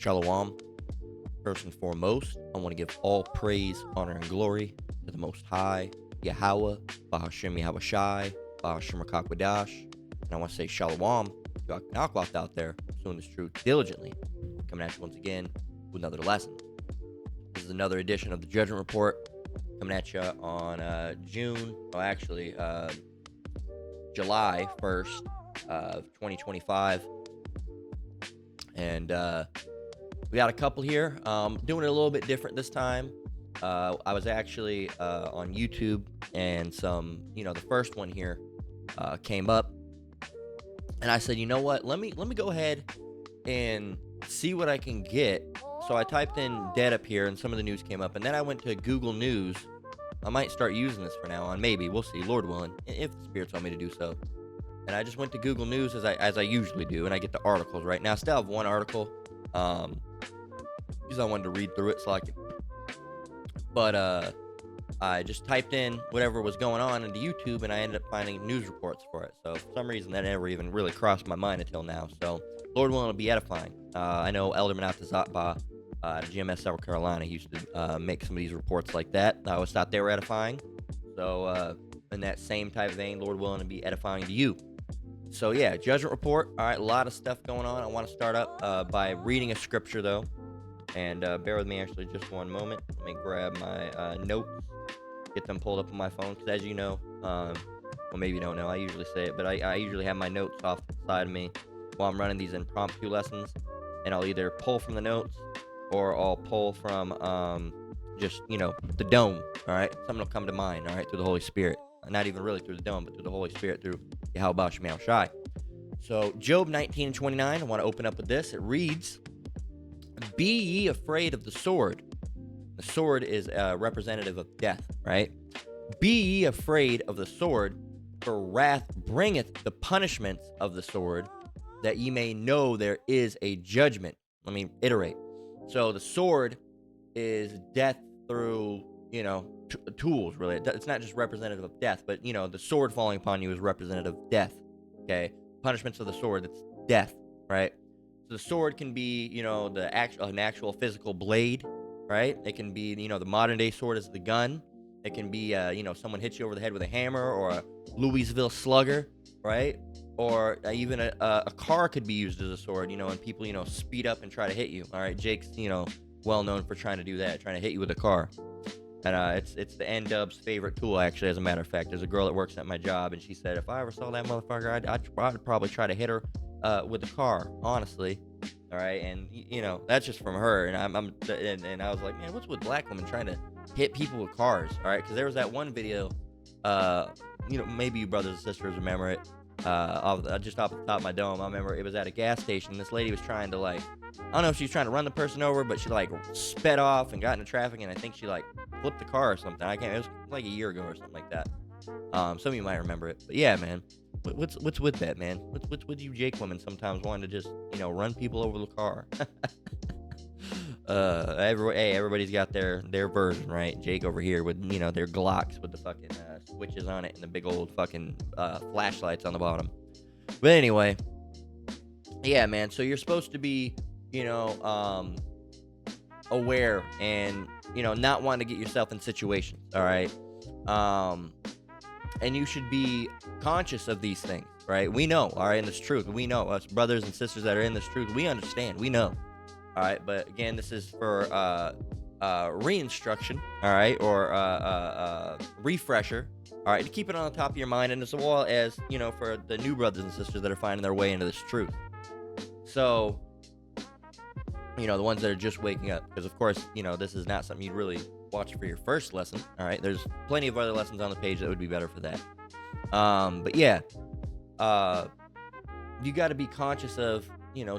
Shalom. First and foremost, I want to give all praise, honor, and glory to the Most High, Yahweh, Bahashem Yahweh Shai, Bahashem Rakakwadash. And I want to say Shalom to Aknakloth out there, pursuing this truth diligently. Coming at you once again with another lesson. This is another edition of the Judgment Report, coming at you on July 1st of 2025. And we got a couple here. Doing it a little bit different this time. I was actually on YouTube, and the first one here came up, and I said, you know what? Let me go ahead and see what I can get. So I typed in dead up here, and some of the news came up, and then I went to Google News. I might start using this from now on. Maybe we'll see, Lord willing, if the Spirit told me to do so. And I just went to Google News as I usually do, and I get the articles right now. I still have one article, because I wanted to read through it so I could. But I just typed in whatever was going on into YouTube, and I ended up finding news reports for it. So for some reason, that never even really crossed my mind until now. So Lord willing, it'll be edifying. I know Elderman Altazatba at GMS South Carolina, he used to make some of these reports like that. I always thought they were edifying. So in that same type of vein, Lord willing, to be edifying to you. So yeah, Judgment Report. All right, a lot of stuff going on. I want to start up by reading a scripture, though. And bear with me actually just one moment. Let me grab my notes, get them pulled up on my phone. Because as you know, well, maybe you don't know, I usually say it, but I usually have my notes off to the side of me while I'm running these impromptu lessons. And I'll either pull from the notes, or I'll pull from the dome. All right, something will come to mind. All right, through the Holy Spirit. Not even really through the dome, but through the Holy Spirit, through Yahweh Shemel Shai. So Job 19:29, I want to open up with this. It reads, "Be ye afraid of the sword." The sword is representative of death, right? "Be ye afraid of the sword, for wrath bringeth the punishments of the sword, that ye may know there is a judgment." Let me iterate. So the sword is death through, tools, really. It's not just representative of death, but, the sword falling upon you is representative of death, okay? Punishments of the sword, that's death, right? So the sword can be, an actual physical blade, right? It can be, the modern day sword is the gun. It can be, someone hits you over the head with a hammer, or a Louisville slugger, right? Or even a car could be used as a sword, and people, speed up and try to hit you, all right? Jake's, well known for trying to do that, trying to hit you with a car. And it's the N-Dub's favorite tool, actually, as a matter of fact. There's a girl that works at my job, and she said, if I ever saw that motherfucker, I'd probably try to hit her with the car, honestly. All right, and that's just from her. And and I was like, man, what's with black women trying to hit people with cars? All right, because there was that one video, maybe you brothers and sisters remember it. Just off the top of my dome, I remember it was at a gas station. This lady was trying to, I don't know if she was trying to run the person over, but she sped off and got into traffic, and I think she flipped the car or something. It was like a year ago or something like that. Some of you might remember it, but yeah, man, what's with that, man? What's with you Jake women sometimes wanting to just run people over the car? Everybody's got their version, right? Jake over here with their Glocks with the fucking switches on it and the big old fucking flashlights on the bottom. But anyway, yeah, man. So you're supposed to be aware and not wanting to get yourself in situations, all right? And you should be conscious of these things, right? We know, all right, in this truth, we know, us brothers and sisters that are in this truth, we understand, we know. All right, but again, this is for re-instruction, all right, or refresher, all right, to keep it on the top of your mind, and as well as, for the new brothers and sisters that are finding their way into this truth. So, the ones that are just waking up, because of course, this is not something you'd really watch for your first lesson, all right? There's plenty of other lessons on the page that would be better for that. But yeah, you got to be conscious of,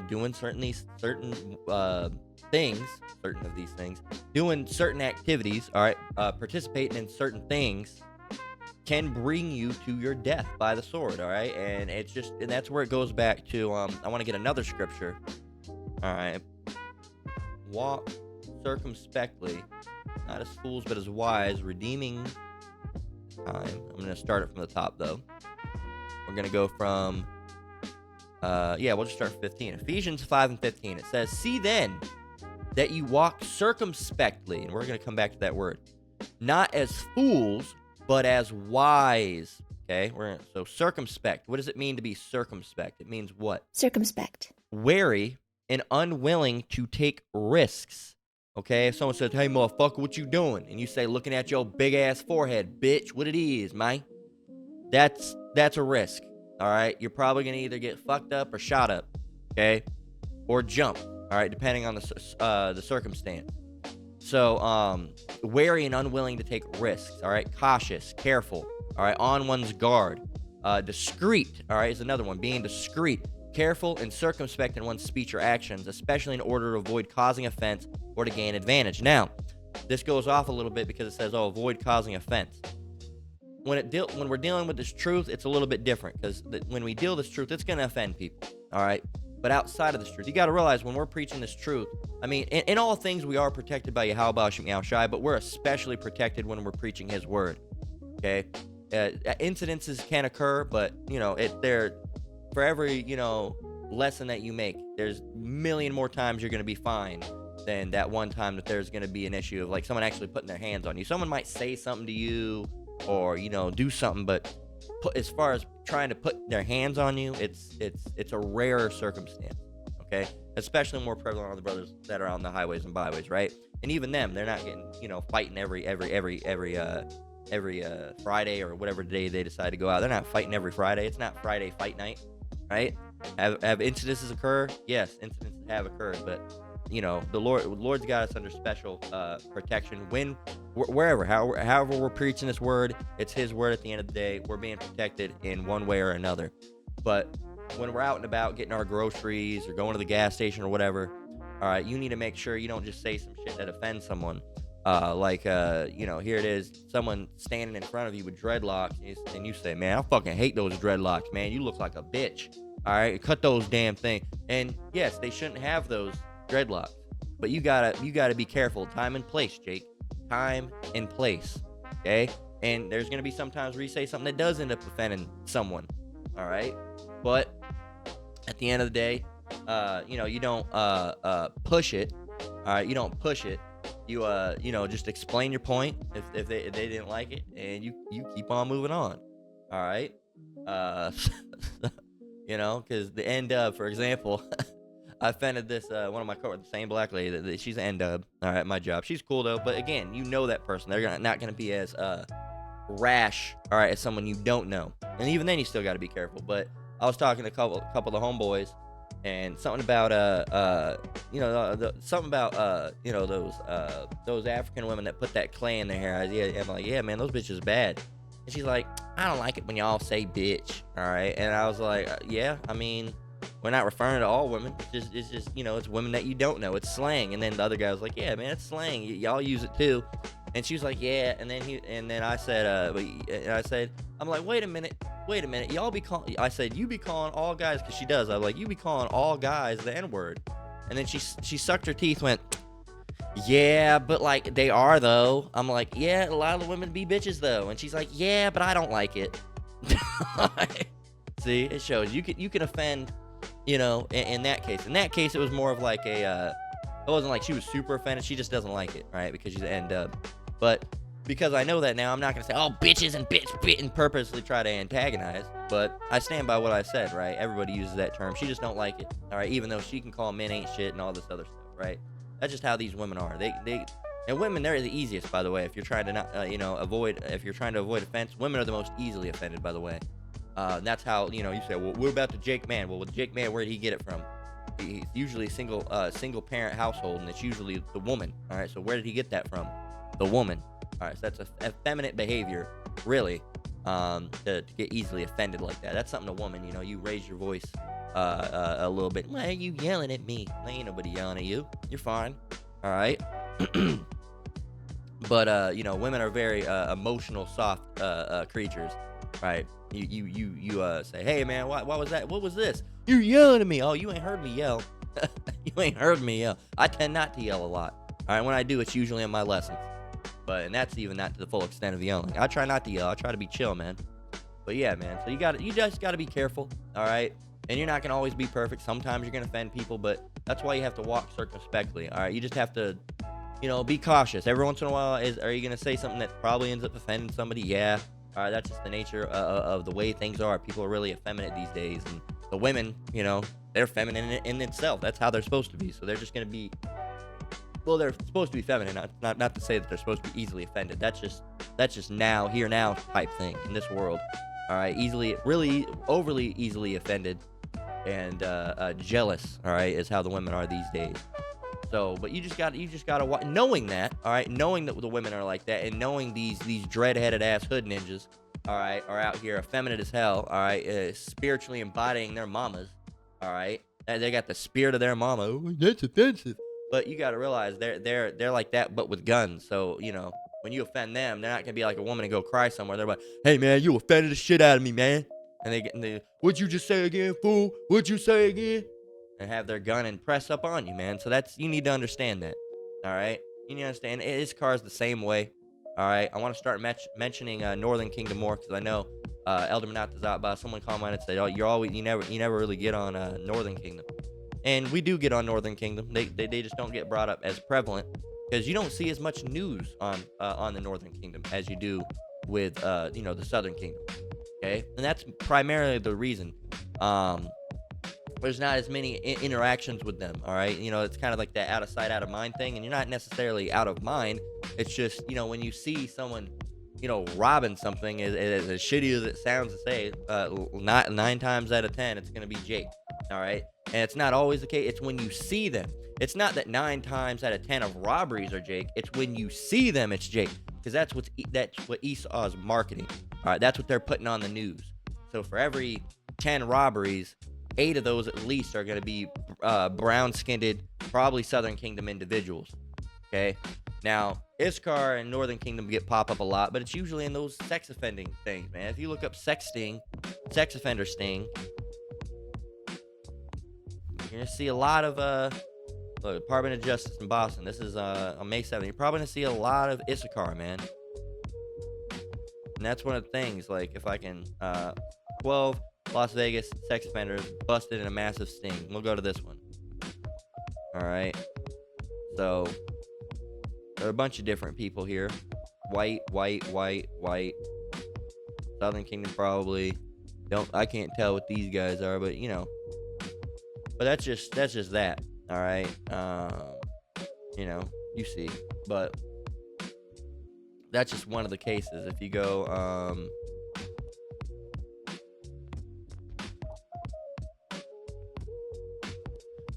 doing certain of these things, doing certain activities, all right, participating in certain things can bring you to your death by the sword, all right? And that's where it goes back to, I want to get another scripture, all right? Walk circumspectly, not as fools, but as wise, redeeming time. I'm going to start it from the top, though. We're going to go from Yeah, we'll just start 15. Ephesians 5 and 15. It says, "See then that you walk circumspectly," and we're going to come back to that word, "not as fools, but as wise." Okay, so circumspect. What does it mean to be circumspect? It means what? Circumspect. Wary and unwilling to take risks. Okay, if someone says, "Hey, motherfucker, what you doing?" and you say, "Looking at your big ass forehead, bitch, what it is, man?" That's a risk. All right, you're probably gonna either get fucked up or shot up, okay, or jump. All right, depending on the circumstance. So, wary and unwilling to take risks. All right, cautious, careful. All right, on one's guard. Discreet. All right, is another one. Being discreet, careful, and circumspect in one's speech or actions, especially in order to avoid causing offense or to gain advantage. Now, this goes off a little bit because it says, "Oh, avoid causing offense." When we're dealing with this truth, it's a little bit different because when we deal with this truth, it's going to offend people. All right. But outside of this truth, you got to realize when we're preaching this truth, I mean, in all things, we are protected by Yahweh Shem Yahushai, but we're especially protected when we're preaching his word. Okay. Incidences can occur, but, for every, lesson that you make, there's a million more times you're going to be fine than that one time that there's going to be an issue of like someone actually putting their hands on you. Someone might say something to you or, do something, but as far as trying to put their hands on you, it's a rare circumstance, okay? Especially more prevalent on the brothers that are on the highways and byways, right? And even them, they're not getting, fighting every Friday or whatever day they decide to go out. They're not fighting every Friday. It's not Friday fight night, right? Have incidences occur? Yes, incidences have occurred, but the Lord's got us under special protection wherever, however we're preaching this word. It's his word at the end of the day. We're being protected in one way or another. But when we're out and about getting our groceries or going to the gas station or whatever, all right, you need to make sure you don't just say some shit that offends someone. Here it is, someone standing in front of you with dreadlocks, and you say, "Man, I fucking hate those dreadlocks, man. You look like a bitch. All right, cut those damn things." And yes, they shouldn't have those dreadlocks, but you gotta be careful. Time and place, Jake. Time and place. Okay? And there's gonna be some times where you say something that does end up offending someone. All right? But at the end of the day, you don't push it. All right, you don't push it. You just explain your point if they didn't like it, and you keep on moving on. All right? Because the end of, for example, I offended this one of my coworkers, the same black lady. She's an N-dub. All right, my job. She's cool though, but again, that person. They're not gonna be as rash, all right, as someone you don't know. And even then, you still got to be careful. But I was talking to a couple of the homeboys, and something about those African women that put that clay in their hair. I'm like, yeah, man, those bitches bad. And she's like, "I don't like it when y'all say bitch." All right, and I was like, yeah, I mean, we're not referring to all women. It's just it's women that you don't know. It's slang. And then the other guy was like, "Yeah, man, it's slang. Y'all use it too." And she was like, "Yeah." And then I said, I'm like, wait a minute. Y'all be calling. I said, "You be calling all guys," because she does. I was like, "You be calling all guys the N-word." And then she sucked her teeth, went, "Yeah, but like they are though." I'm like, "Yeah, a lot of the women be bitches though." And she's like, "Yeah, but I don't like it." See, it shows you can offend, in that case. In that case, it was more of like it wasn't like she was super offended. She just doesn't like it, right? Because she's an N-dub. But because I know that now, I'm not gonna say, "Oh, bitches and bitch," and purposely try to antagonize. But I stand by what I said, right? Everybody uses that term. She just don't like it, all right? Even though she can call men ain't shit and all this other stuff, right? That's just how these women are. And women, they're the easiest, by the way. If you're trying to not, avoid offense, women are the most easily offended, by the way. That's how, you say, "Well, what about the Jake man?" Well, with Jake man, where did he get it from? He's usually single parent household, and it's usually the woman. All right, so where did he get that from? The woman. All right, so that's effeminate behavior, really, to get easily offended like that. That's something a woman, you raise your voice a little bit. "Why are you yelling at me?" Ain't nobody yelling at you. You're fine. All right. But women are very emotional, soft creatures, right? You say, "Hey man, what was that? What was this? You're yelling at me." "Oh, you ain't heard me yell." You ain't heard me yell. I tend not to yell a lot. All right, when I do, it's usually in my lessons. And that's even not to the full extent of yelling. I try not to yell. I try to be chill, man. But yeah, man. So you just gotta be careful. All right. And you're not going to always be perfect. Sometimes you're going to offend people, but that's why you have to walk circumspectly. All right. You just have to, be cautious. Every once in a while, are you going to say something that probably ends up offending somebody? Yeah. All right. That's just the nature of the way things are. People are really effeminate these days. And the women, they're feminine in itself. That's how they're supposed to be. So they're just going to be, well, they're supposed to be feminine. Not to say that they're supposed to be easily offended. That's just now, here now type thing in this world. All right. Really overly easily offended and jealous, all right, is how the women are these days. So, but you just gotta knowing that, all right, knowing that the women are like that, and knowing these dread-headed ass hood ninjas, all right, are out here effeminate as hell, all right, spiritually embodying their mamas, all right, they got the spirit of their mama. Oh, that's offensive. But you gotta realize they're like that, but with guns. So when you offend them, they're not gonna be like a woman and go cry somewhere. They're like, hey man, you offended the shit out of me, man. And they what'd you just say again, fool? What'd you say again? And have their gun and press up on you, man. So you need to understand that. All right? You need to understand. His car is the same way. All right? I want to start mentioning Northern Kingdom more because I know Elder Manatazaba, someone commented and said, oh, you never really get on Northern Kingdom. And we do get on Northern Kingdom. They just don't get brought up as prevalent because you don't see as much news on the Northern Kingdom as you do with the Southern Kingdom. Okay, and that's primarily the reason. There's not as many interactions with them. All right, it's kind of like that out of sight, out of mind thing, and you're not necessarily out of mind. It's just when you see someone, robbing something, as shitty as it sounds to say, not 9 times out of 10, it's gonna be Jake. All right, and it's not always the case. It's when you see them. It's not that 9 times out of 10 of robberies are Jake. It's when you see them, it's Jake, because that's what Esau's marketing. All right, that's what they're putting on the news. So for every 10 robberies, 8 of those at least are going to be brown-skinned, probably Southern Kingdom individuals. Okay? Now, Iskar and Northern Kingdom pop up a lot, but it's usually in those sex offending things, man. If you look up sex offender sting, you're going to see a lot of, Department of Justice in Boston. This is on May 7th. You're probably going to see a lot of Issachar, man. And that's one of the things, like, if I can, 12 Las Vegas sex offenders busted in a massive sting. We'll go to this one. All right. So, there are a bunch of different people here. White. Southern Kingdom probably. I can't tell what these guys are, but, But that's just that. All right. You see. But that's just one of the cases. If you go,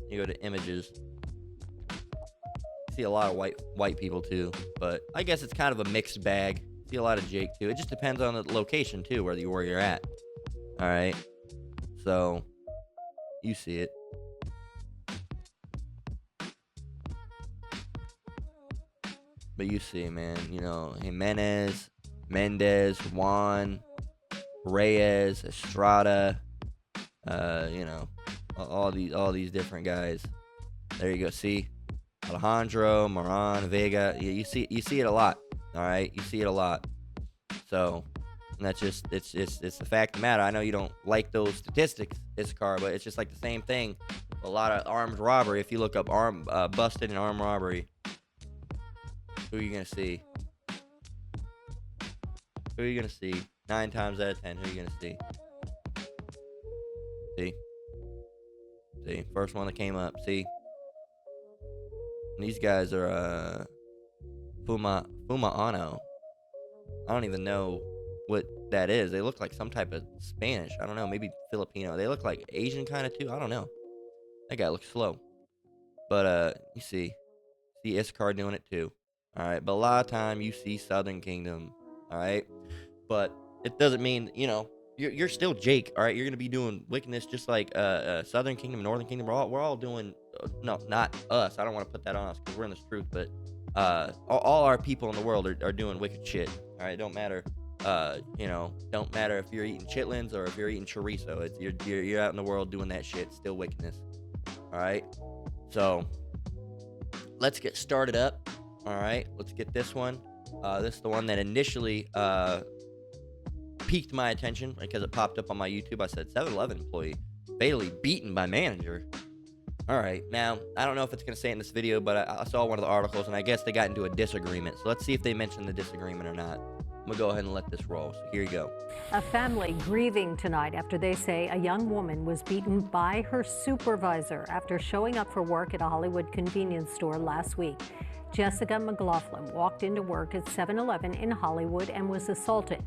you go to images, you see a lot of white people too, but I guess it's kind of a mixed bag. See a lot of Jake too. It just depends on the location too, where you're at. All right. So you see it. But you see, man, Jimenez, Mendez, Juan, Reyes, Estrada, all these different guys. There you go. See, Alejandro, Moran, Vega. You see it a lot. All right, you see it a lot. So, and that's it's the fact of the matter. I know you don't like those statistics, Issachar, but it's just like the same thing. A lot of armed robbery. If you look up busted and armed robbery. Who are you going to see? Who are you going to see? 9 times out of 10, who are you going to see? See? First one that came up. See? And these guys are, Fumano. I don't even know what that is. They look like some type of Spanish. I don't know. Maybe Filipino. They look like Asian kind of too. I don't know. That guy looks slow. But, you see Issachar doing it too. All right, but a lot of time you see Southern Kingdom, all right? But it doesn't mean, you're still Jake, all right? You're going to be doing wickedness just like Southern Kingdom, Northern Kingdom. We're all doing, no, not us. I don't want to put that on us because we're in this truth, but all our people in the world are doing wicked shit, all right? It don't matter, don't matter if you're eating chitlins or if you're eating chorizo. You're out in the world doing that shit, still wickedness, all right? So let's get started up. All right, let's get this one. This is the one that initially piqued my attention because it popped up on my YouTube. I said 7-Eleven employee fatally beaten by manager. All right, now, I don't know if it's going to say it in this video, but I saw one of the articles, and I guess they got into a disagreement. So let's see if they mention the disagreement or not. I'm going to go ahead and let this roll. So here you go. A family grieving tonight after they say a young woman was beaten by her supervisor after showing up for work at a Hollywood convenience store last week. Jessica McLaughlin walked into work at 7-Eleven in Hollywood and was assaulted.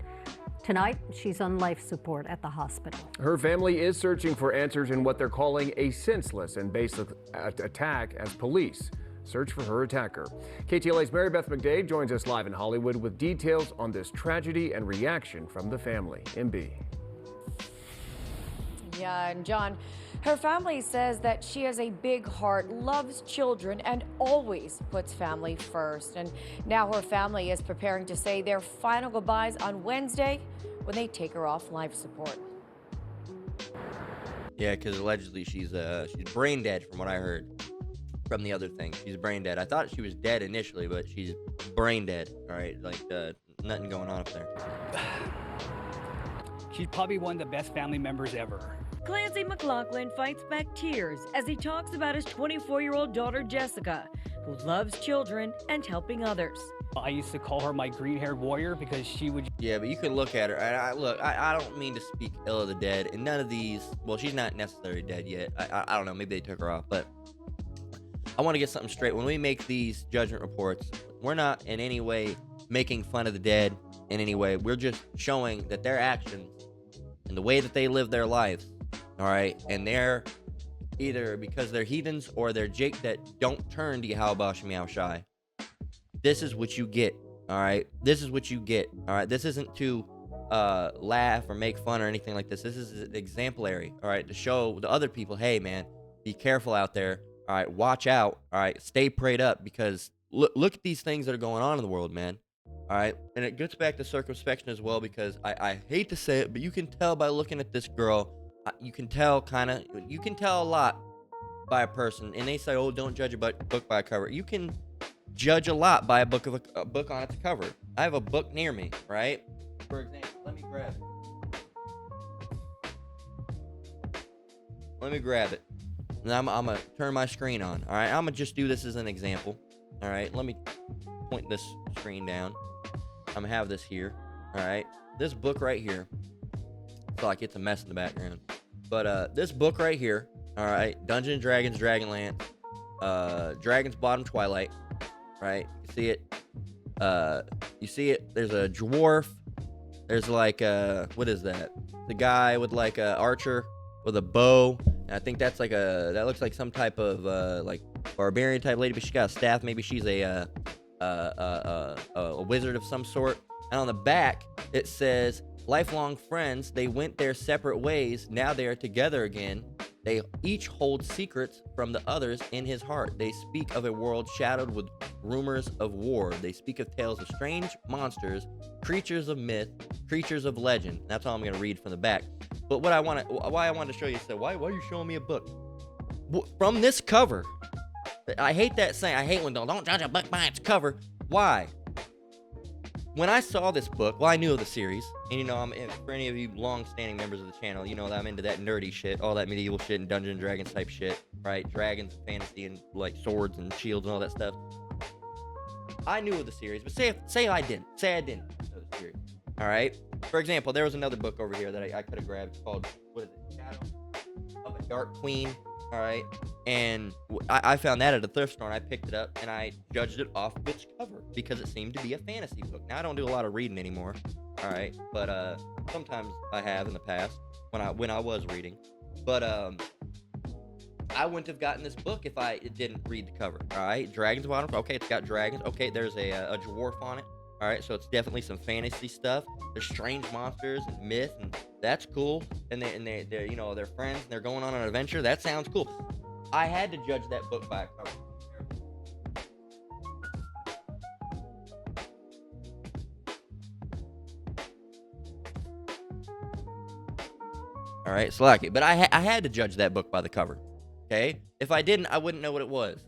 Tonight, she's on life support at the hospital. Her family is searching for answers in what they're calling a senseless and baseless attack as police search for her attacker. KTLA's Mary Beth McDade joins us live in Hollywood with details on this tragedy and reaction from the family. MB. Yeah, and John, her family says that she has a big heart, loves children, and always puts family first. And now her family is preparing to say their final goodbyes on Wednesday when they take her off life support. Yeah, because allegedly she's brain dead from what I heard from the other thing. She's brain dead. I thought she was dead initially, but she's brain dead. All right, like nothing going on up there. She's probably one of the best family members ever. Clancy McLaughlin fights back tears as he talks about his 24-year-old daughter, Jessica, who loves children and helping others. I used to call her my green-haired warrior because she would... Yeah, but you can look at her, and I don't mean to speak ill of the dead, and none of these, well, she's not necessarily dead yet. I don't know, maybe they took her off, but I want to get something straight. When we make these judgment reports, we're not in any way making fun of the dead in any way. We're just showing that their actions and the way that they live their lives, all right, and they're either because they're heathens or they're Jake that don't turn to Yahweh Shem Yahweh Shai. This is what you get, all right? This is what you get, all right? This isn't to laugh or make fun or anything like this. This is exemplary, all right, to show the other people, hey, man, be careful out there, all right? Watch out, all right? Stay prayed up because look at these things that are going on in the world, man, all right? And it gets back to circumspection as well because I hate to say it, but you can tell by looking at this girl, you can tell a lot by a person. And they say, oh, don't judge a book by a cover. You can judge a lot by a book on its cover. I have a book near me, right? For example, let me grab it. And I'm gonna turn my screen on. All right, I'm gonna just do this as an example. All right, let me point this screen down. I'm gonna have this here. All right, this book right here. It's like it's a mess in the background, but this book right here. All right, Dungeons and Dragons, Dragonlance, Dragon's Bottom, Twilight. Right, you see it. You see it. There's a dwarf. There's like what is that? The guy with like a archer with a bow. And I think that's like that looks like some type of like barbarian type lady, but she got a staff. Maybe she's a wizard of some sort. And on the back it says, "Lifelong friends. They went their separate ways. Now they are together again. They each hold secrets from the others in his heart. They speak of a world shadowed with rumors of war. They speak of tales of strange monsters, creatures of myth, creatures of legend." That's all I'm going to read from the back. But why I wanted to show you, so why are you showing me a book? From this cover. I hate that saying. I hate when don't judge a book by its cover. Why? When I saw this book, well, I knew of the series, and you know, for any of you long-standing members of the channel, you know that I'm into that nerdy shit, all that medieval shit and Dungeons and Dragons type shit, right? Dragons, fantasy, and like swords and shields and all that stuff. I knew of the series, but say I didn't know the series. All right. For example, there was another book over here that I could have grabbed. It's called, what is it? Shadow of a Dark Queen. All right. And I found that at a thrift store, and I picked it up, and I judged it off its cover because it seemed to be a fantasy book. Now, I don't do a lot of reading anymore. All right. But sometimes I have in the past when I was reading. But I wouldn't have gotten this book if I didn't read the cover. All right. Dragon's Bottom. Okay. It's got dragons. Okay. There's a dwarf on it. All right, so it's definitely some fantasy stuff. There's strange monsters and myth, and that's cool. And they're you know, they're friends and they're going on an adventure. That sounds cool. I had to judge that book by a cover. All right, slack it. But I had to judge that book by the cover. Okay, if I didn't, I wouldn't know what it was.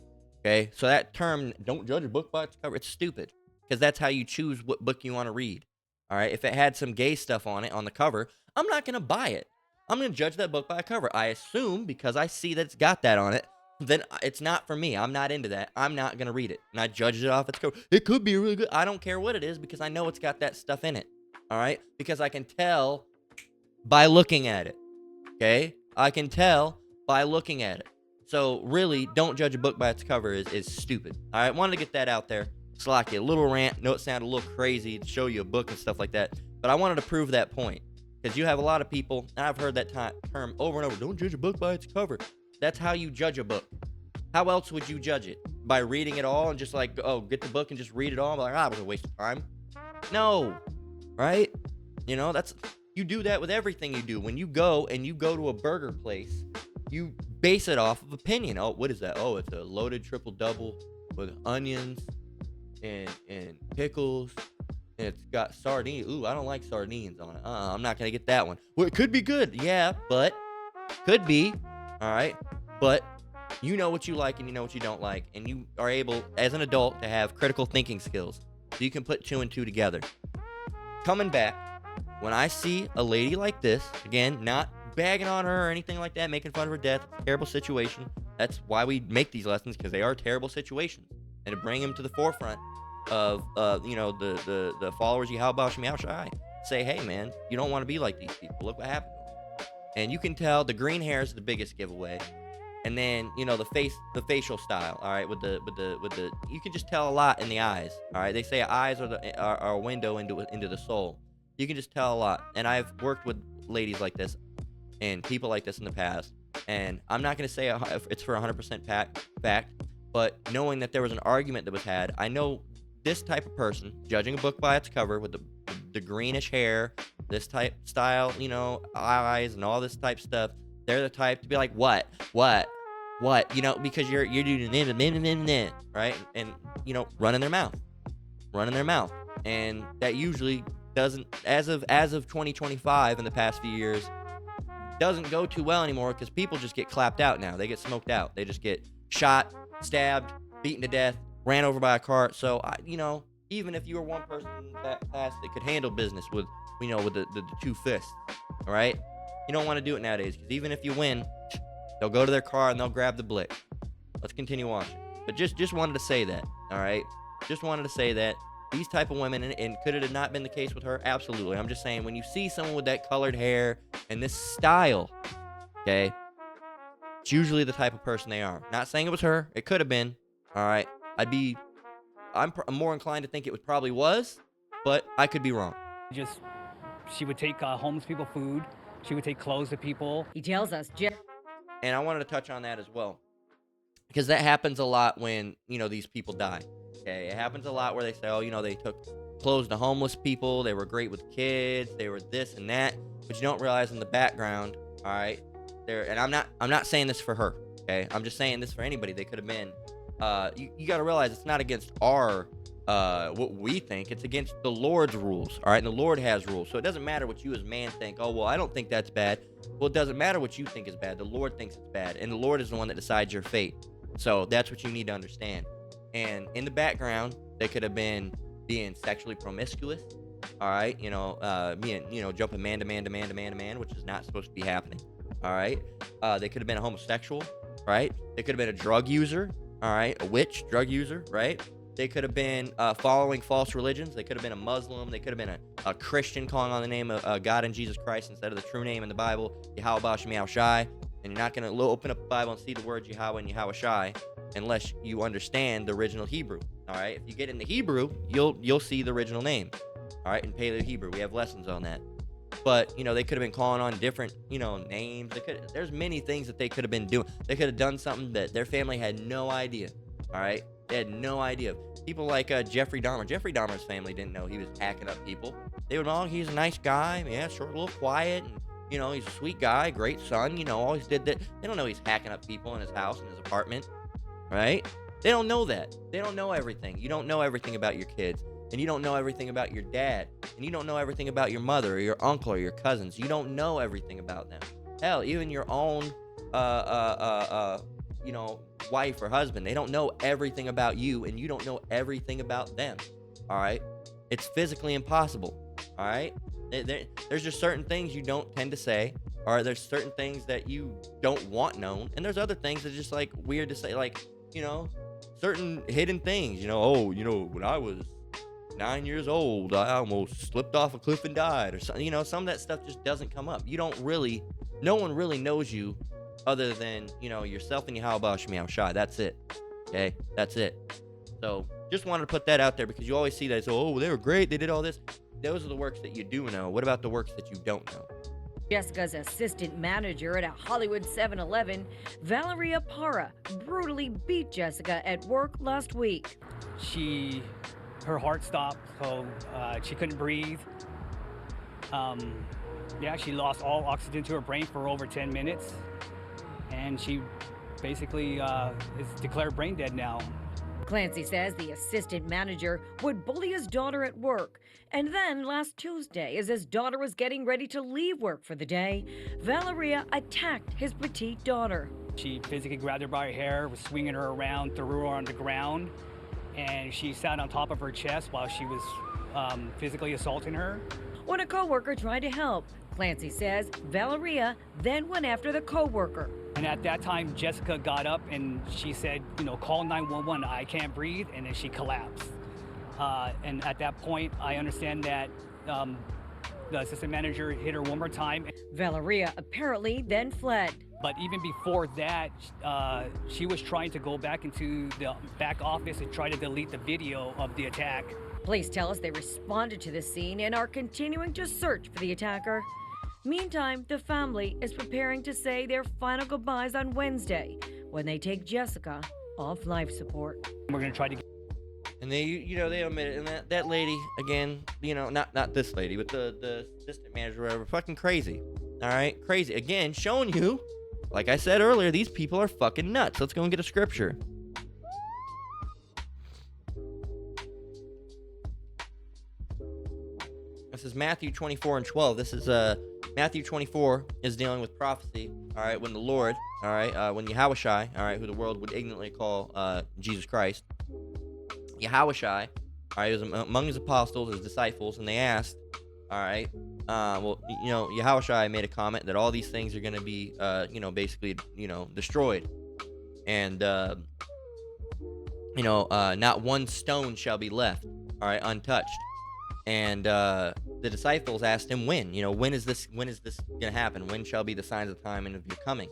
Okay, so that term, don't judge a book by its cover, it's stupid. Because that's how you choose what book you want to read. All right. If it had some gay stuff on it on the cover, I'm not going to buy it. I'm going to judge that book by a cover. I assume because I see that it's got that on it, then it's not for me. I'm not into that. I'm not going to read it. And I judge it off its cover. It could be really good. I don't care what it is because I know it's got that stuff in it. All right? Because I can tell by looking at it. Okay? I can tell by looking at it. So really, don't judge a book by its cover is stupid. All right? Wanted to get that out there. Slacky, a little rant. Know it sounded a little crazy to show you a book and stuff like that. But I wanted to prove that point. Because you have a lot of people, and I've heard that term over and over, don't judge a book by its cover. That's how you judge a book. How else would you judge it? By reading it all and just like, oh, get the book and just read it all? Like, it was a waste of time. No, right? You know, you do that with everything you do. When you go to a burger place, you base it off of opinion. Oh, what is that? Oh, it's a loaded triple double with onions and pickles. And it's got sardines. Ooh, I don't like sardines on it. I'm not going to get that one. Well, it could be good. Yeah, but could be. All right. But you know what you like and you know what you don't like. And you are able, as an adult, to have critical thinking skills. So you can put 2 and 2 together. Coming back, when I see a lady like this, again, not bagging on her or anything like that, making fun of her death, terrible situation. That's why we make these lessons, because they are terrible situations. And to bring them to the forefront of the followers of Yahweh Shem Shai, say, hey man, you don't want to be like these people. Look what happened to them. And you can tell the green hair is the biggest giveaway, and then the facial style. All right, with the you can just tell a lot in the eyes. All right, they say eyes are a window into the soul. You can just tell a lot. And I've worked with ladies like this and people like this in the past, and I'm not going to say it's for 100% fact, but knowing that there was an argument that was had, I know this type of person, judging a book by its cover with the greenish hair, this type style, eyes and all this type stuff, they're the type to be like, what, because you're doing right, and running their mouth, and that usually doesn't, as of 2025 in the past few years, doesn't go too well anymore, because people just get clapped out now. They get smoked out. They just get shot, stabbed, beaten to death, ran over by a car. So, even if you were one person in that class that could handle business with the 2 fists, all right? You don't want to do it nowadays, because even if you win, they'll go to their car and they'll grab the blick. Let's continue watching. But just wanted to say that, all right? Just wanted to say that these type of women, and could it have not been the case with her? Absolutely. I'm just saying, when you see someone with that colored hair and this style, okay, it's usually the type of person they are. Not saying it was her. It could have been, all right? I'm more inclined to think it probably was, but I could be wrong. She would take homeless people food. She would take clothes to people. He tells us, And I wanted to touch on that as well, because that happens a lot when, these people die. Okay, it happens a lot where they say, oh, they took clothes to homeless people. They were great with kids. They were this and that. But you don't realize in the background, all right, and I'm not saying this for her. Okay, I'm just saying this for anybody. They could have been. You got to realize it's not against our what we think. It's against the Lord's rules. All right, and the Lord has rules. So it doesn't matter what you as man think. Oh, well, I don't think that's bad. Well, it doesn't matter what you think is bad. The Lord thinks it's bad, and the Lord is the one that decides your fate. So that's what you need to understand. And in the background, they could have been being sexually promiscuous. All right, jumping man to man to man to man to man, which is not supposed to be happening. All right, they could have been a homosexual. Right, they could have been a drug user. All right, a witch, drug user, right? They could have been following false religions. They could have been a Muslim. They could have been a Christian calling on the name of God and Jesus Christ instead of the true name in the Bible, Yahweh Shem Shai. And you're not going to open up the Bible and see the words Yahweh and Yahweh Shai unless you understand the original Hebrew. All right, if you get into Hebrew, you'll see the original name. All right, in Paleo Hebrew, we have lessons on that. But they could have been calling on different names. There's many things that they could have been doing. They could have done something that their family had no idea. All right, they had no idea. People like Jeffrey Dahmer. Jeffrey Dahmer's family didn't know he was hacking up people. They would know he's a nice guy, yeah, short, a little quiet, and he's a sweet guy, great son. Always did that. They don't know he's hacking up people in his house, in his apartment, right? They don't know that. They don't know everything. You don't know everything about your kids. And you don't know everything about your dad. And you don't know everything about your mother or your uncle or your cousins. You don't know everything about them. Hell, even your own, wife or husband. They don't know everything about you, and you don't know everything about them. All right? It's physically impossible. All right? There's just certain things you don't tend to say. All right, there's certain things that you don't want known, and there's other things that are just like weird to say, like, certain hidden things. Oh, when I was 9 years old, I almost slipped off a cliff and died, or something. Some of that stuff just doesn't come up. No one really knows you other than, yourself and Yahweh Shemi Shai. That's it. Okay, that's it. So just wanted to put that out there because you always see that. So, oh, they were great. They did all this. Those are the works that you do know. What about the works that you don't know? Jessica's assistant manager at a Hollywood 7-Eleven, Valeria Parra, brutally beat Jessica at work last week. Her heart stopped, so she couldn't breathe. She lost all oxygen to her brain for over 10 minutes, and she basically is declared brain dead now. Clancy says the assistant manager would bully his daughter at work. And then last Tuesday, as his daughter was getting ready to leave work for the day, Valeria attacked his petite daughter. She physically grabbed her by her hair, was swinging her around, threw her on the ground, and she sat on top of her chest while she was physically assaulting her. When a coworker tried to help, Clancy says Valeria then went after the coworker. And at that time, Jessica got up and she said, call 911, I can't breathe, and then she collapsed. And at that point, I understand that the assistant manager hit her one more time. Valeria apparently then fled. But even before that, she was trying to go back into the back office and try to delete the video of the attack. Police tell us they responded to the scene and are continuing to search for the attacker. Meantime, the family is preparing to say their final goodbyes on Wednesday when they take Jessica off life support. We're going to try to get... And they admit it. And that lady, again, not this lady, but the assistant manager or whatever, fucking crazy. All right? Crazy. Again, showing you, like I said earlier, these people are fucking nuts. Let's go and get a scripture. This is Matthew 24:12. This is Matthew 24 is dealing with prophecy. All right, when the Lord, all right, when Yahushai, all right, who the world would ignorantly call Jesus Christ, Yahushai, all right, he was among his apostles, his disciples, and they asked, all right, Yahushai made a comment that all these things are going to be, basically, destroyed, and not one stone shall be left, all right, untouched. And the disciples asked him when is this gonna happen? When shall be the signs of the time and of your coming?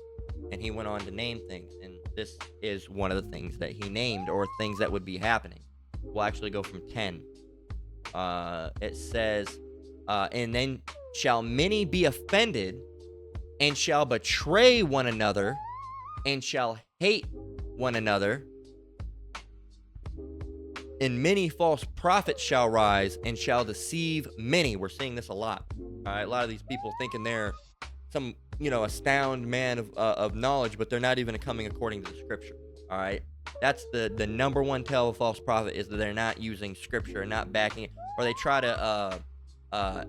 And he went on to name things, and this is one of the things that he named, or things that would be happening. We'll actually go from 10. It says, and then shall many be offended, and shall betray one another, and shall hate one another. And many false prophets shall rise and shall deceive many. We're seeing this a lot. All right, a lot of these people thinking they're some, astound man of knowledge, but they're not even coming according to the scripture. All right, that's the number one tell of a false prophet, is that they're not using scripture and not backing it, or they try to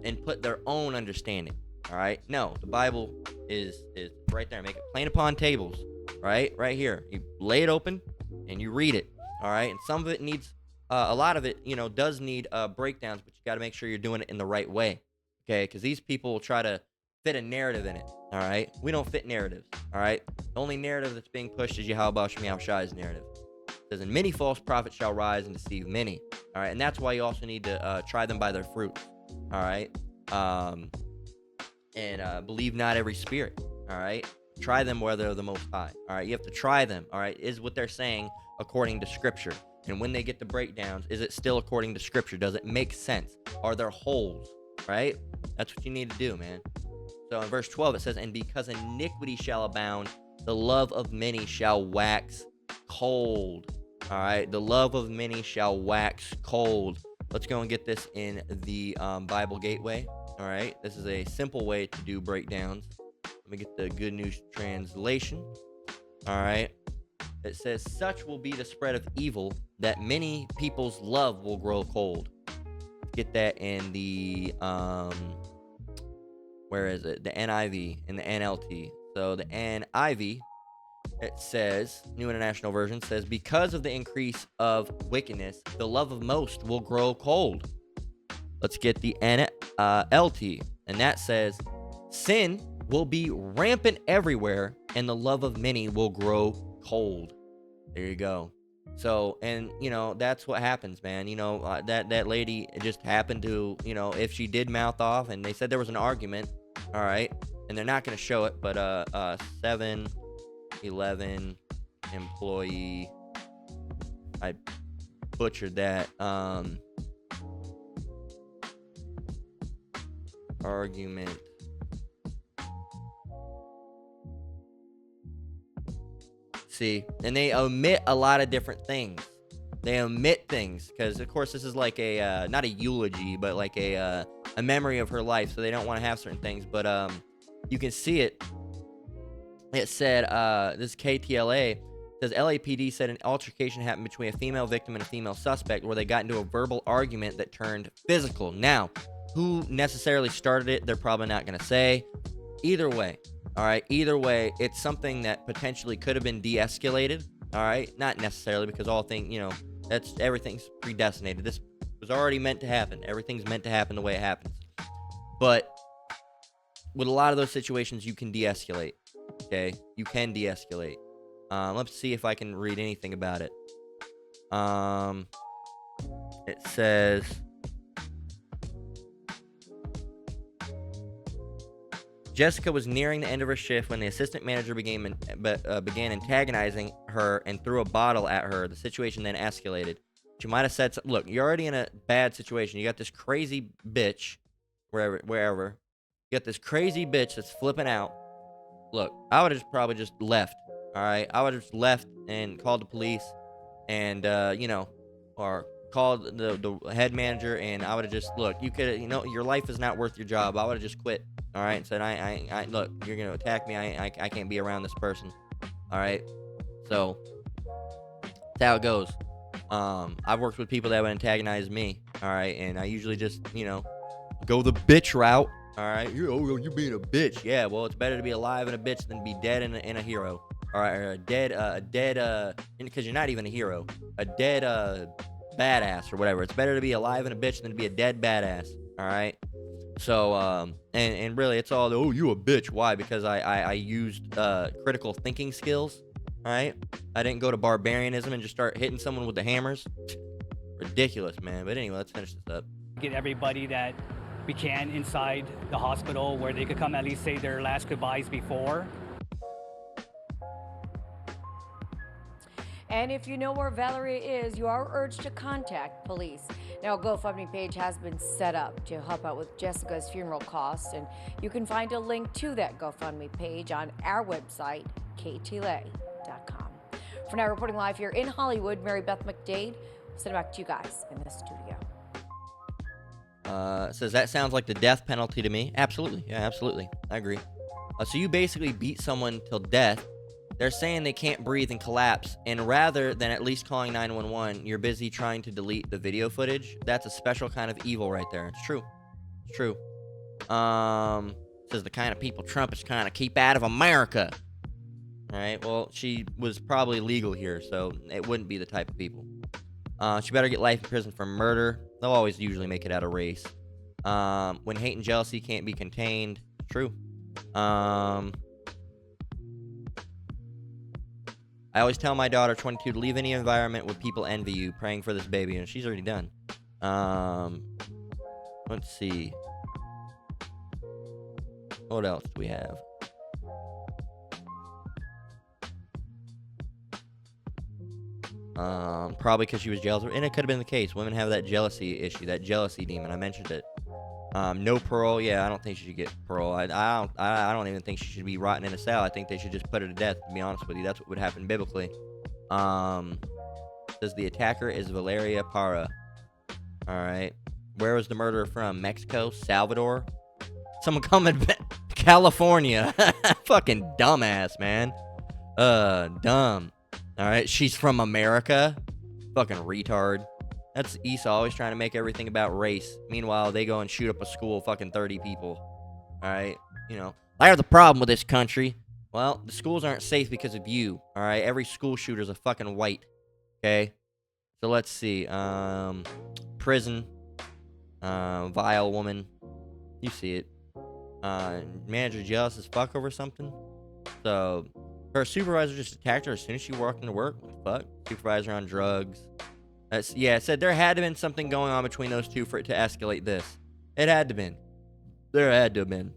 input their own understanding. All right, no, the Bible is right there. Make it plain upon tables. Right here. You lay it open and you read it. All right, and some of it needs. A lot of it, does need breakdowns, but you got to make sure you're doing it in the right way, okay? Because these people will try to fit a narrative in it, all right? We don't fit narratives, all right? The only narrative that's being pushed is Yahweh Shemi Shai's narrative. It says, and many false prophets shall rise and deceive many, all right? And that's why you also need to try them by their fruits, all right? And believe not every spirit, all right? Try them where they're the most high, all right? You have to try them, all right? Is what they're saying according to scripture? And when they get the breakdowns, is it still according to scripture? Does it make sense? Are there holes? Right? That's what you need to do, man. So in verse 12, it says, and because iniquity shall abound, the love of many shall wax cold. All right? The love of many shall wax cold. Let's go and get this in the Bible Gateway. All right? This is a simple way to do breakdowns. Let me get the Good News Translation. All right? It says, such will be the spread of evil that many people's love will grow cold. Get that in the, where is it? The NIV and the NLT. So the NIV, it says, New International Version, says, because of the increase of wickedness, the love of most will grow cold. Let's get the NLT. And that says, sin will be rampant everywhere, and the love of many will grow cold. There you go. So, and that's what happens, man. That lady just happened to, if she did mouth off, and they said there was an argument, all right, and they're not going to show it, but 7-Eleven employee, I butchered that, argument. See, and they omit a lot of different things. They omit things because, of course, this is like a not a eulogy, but like a memory of her life. So they don't want to have certain things. But you can see it. It said this KTLA says LAPD said an altercation happened between a female victim and a female suspect where they got into a verbal argument that turned physical. Now, who necessarily started it? They're probably not going to say. Either way. All right. Either way, it's something that potentially could have been de-escalated. All right. Not necessarily because everything's predestinated. This was already meant to happen. Everything's meant to happen the way it happens. But with a lot of those situations, you can de-escalate. Okay. You can de-escalate. Let's see if I can read anything about it. It says, Jessica was nearing the end of her shift when the assistant manager began antagonizing her and threw a bottle at her. The situation then escalated. She might have said, look, you're already in a bad situation. You got this crazy bitch, wherever. You got this crazy bitch that's flipping out. Look, I would have probably just left, all right? I would have just left and called the police and, or called the head manager, and I would have just, look, you could, your life is not worth your job. I would have just quit. All right, and said, I look, you're gonna attack me. I can't be around this person. All right, so that's how it goes. I've worked with people that would antagonize me. All right, and I usually just, go the bitch route. All right, you being a bitch. Yeah, well, it's better to be alive and a bitch than be dead and a hero. All right, or a dead, because you're not even a hero. A dead, badass or whatever. It's better to be alive and a bitch than to be a dead badass. All right. So, and really, it's all, you a bitch. Why? Because I used critical thinking skills, all right? I didn't go to barbarianism and just start hitting someone with the hammers. Ridiculous, man. But anyway, let's finish this up. Get everybody that we can inside the hospital where they could come at least say their last goodbyes before. And if you know where Valeria is, you are urged to contact police. Now, a GoFundMe page has been set up to help out with Jessica's funeral costs, and you can find a link to that GoFundMe page on our website, ktla.com. For now, reporting live here in Hollywood, Mary Beth McDade. Send it back to you guys in the studio. Says that sounds like the death penalty to me. Absolutely. Yeah, absolutely. I agree. So you basically beat someone till death. They're saying they can't breathe and collapse, and rather than at least calling 911, you're busy trying to delete the video footage. That's a special kind of evil right there. It's true. It's true. Says the kind of people Trump is trying to keep out of America. All right, well, she was probably legal here, so it wouldn't be the type of people. She better get life in prison for murder. They'll always usually make it out of race. When hate and jealousy can't be contained. True. I always tell my daughter, 22, to leave any environment where people envy you, praying for this baby, and she's already done. Let's see. What else do we have? Probably because she was jealous, and it could have been the case. Women have that jealousy issue, that jealousy demon. I mentioned it. No parole. Yeah, I don't think she should get parole. I don't even think she should be rotting in a cell. I think they should just put her to death, to be honest with you. That's what would happen biblically. Says the attacker is Valeria Parra. All right. Where was the murderer from? Mexico? Salvador? Someone coming California. Fucking dumbass, man. Dumb. All right. She's from America. Fucking retard. That's Esau always trying to make everything about race. Meanwhile, they go and shoot up a school, fucking 30 people. All right? I have the problem with this country. Well, the schools aren't safe because of you. All right? Every school shooter's a fucking white. Okay? So let's see. Prison. Vile woman. You see it. Manager jealous as fuck over something. So her supervisor just attacked her as soon as she walked into work. What the fuck? Supervisor on drugs. Yeah, it said there had to have been something going on between those two for it to escalate this. It had to have been. There had to have been.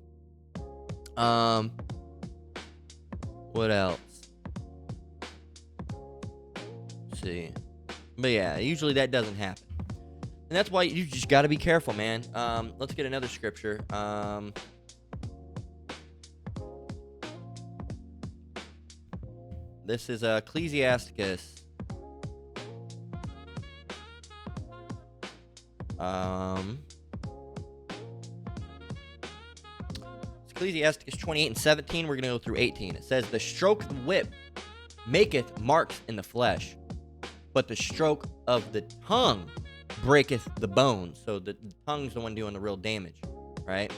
What else? Let's see. But yeah, usually that doesn't happen. And that's why you just got to be careful, man. Let's get another scripture. This is Ecclesiasticus. Ecclesiasticus 28 and 17. We're going to go through 18. It says, the stroke of the whip maketh marks in the flesh, but the stroke of the tongue breaketh the bones. So the tongue's the one doing the real damage, right?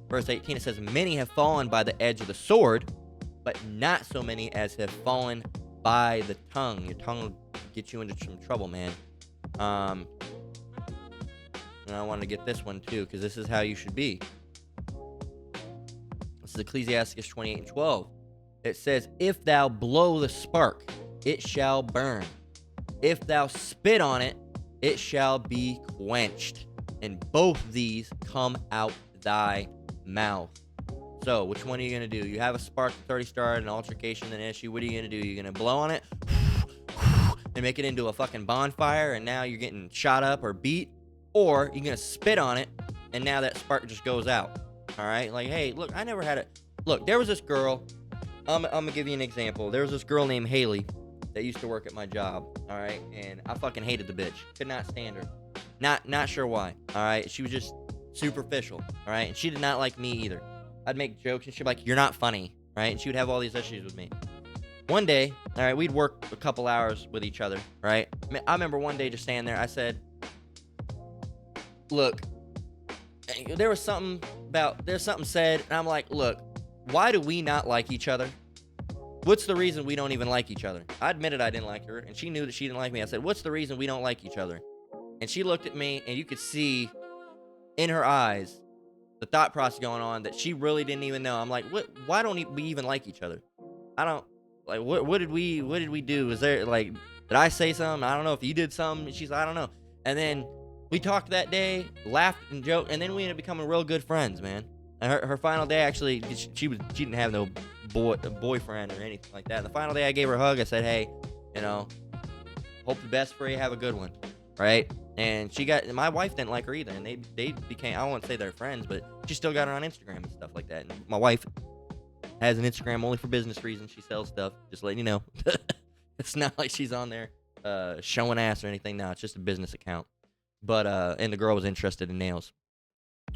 Verse 18, it says, many have fallen by the edge of the sword, but not so many as have fallen by the tongue. Your tongue will get you into some trouble, man. And I wanted to get this one too, because this is how you should be. This is Ecclesiasticus 28 and 12. It says, if thou blow the spark, it shall burn. If thou spit on it, it shall be quenched. And both these come out thy mouth. So, which one are you going to do? You have a spark that's already started, an altercation, an issue. What are you going to do? You're going to blow on it and make it into a fucking bonfire, and now you're getting shot up or beat? Or you're going to spit on it, and now that spark just goes out. All right? Like, hey, look, I never had it. Look, there was this girl. I'm going to give you an example. There was this girl named Haley that used to work at my job. All right? And I fucking hated the bitch. Could not stand her. Not sure why. All right? She was just superficial. All right? And she did not like me either. I'd make jokes, and she'd be like, you're not funny. Right? And she would have all these issues with me. One day, all right, we'd work a couple hours with each other. Right? I remember one day just standing there. I said, look, there's something said, and I'm like, look, why do we not like each other? What's the reason we don't even like each other? I admitted I didn't like her, and she knew that she didn't like me. I said, what's the reason we don't like each other? And she looked at me, and you could see in her eyes the thought process going on that she really didn't even know. I'm like, why don't we even like each other? I don't, like, what did we do? Is there, like, did I say something? I don't know if you did something. She's like, I don't know. And then we talked that day, laughed and joked, and then we ended up becoming real good friends, man. And her final day, actually, she didn't have no boyfriend or anything like that. The final day, I gave her a hug. I said, hey, you know, hope the best for you. Have a good one, right? And my wife didn't like her either, and they became, I won't say they're friends, but she still got her on Instagram and stuff like that. And my wife has an Instagram only for business reasons. She sells stuff, just letting you know. It's not like she's on there showing ass or anything. No, it's just a business account. But and the girl was interested in nails.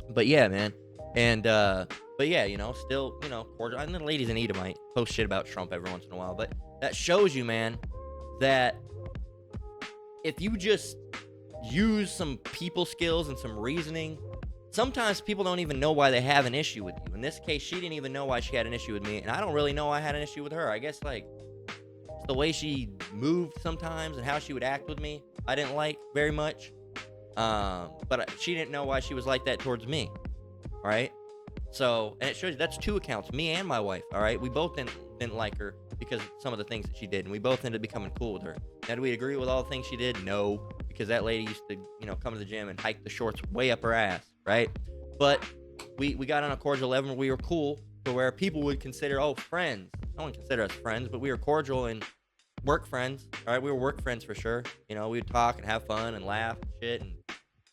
But yeah, man. And but yeah, you know, still, you know, cordial. And the ladies in Edomite post shit about Trump every once in a while. But that shows you, man, that if you just use some people skills and some reasoning, sometimes people don't even know why they have an issue with you. In this case, she didn't even know why she had an issue with me, and I don't really know I had an issue with her. I guess, like, it's the way she moved sometimes and how she would act with me, I didn't like very much. But she didn't know why she was like that towards me. All right. So, and it shows you that's two accounts, me and my wife. All right. We both didn't like her because of some of the things that she did, and we both ended up becoming cool with her. Now, do we agree with all the things she did? No, because that lady used to, you know, come to the gym and hike the shorts way up her ass. Right. But we got on a cordial level where we were cool to where people would consider, oh, friends. No one consider us friends, but we were cordial and work friends. All right. We were work friends for sure. You know, we would talk and have fun and laugh and shit and,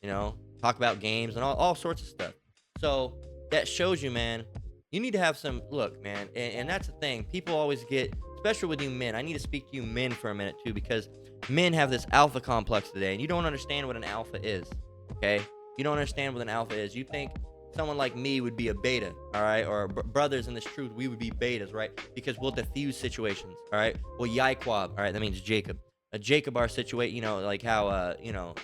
you know, talk about games and all sorts of stuff. So that shows you, man, you need to have some, look, man, and that's the thing. People always get, especially with you men, I need to speak to you men for a minute too, because men have this alpha complex today, and you don't understand what an alpha is, okay? You don't understand what an alpha is. You think someone like me would be a beta, all right? Or brothers in this truth, we would be betas, right? Because we'll diffuse situations, all right? Well, Yaiquab, all right, that means Jacob. A Jacob are situate, you know, like how, you know,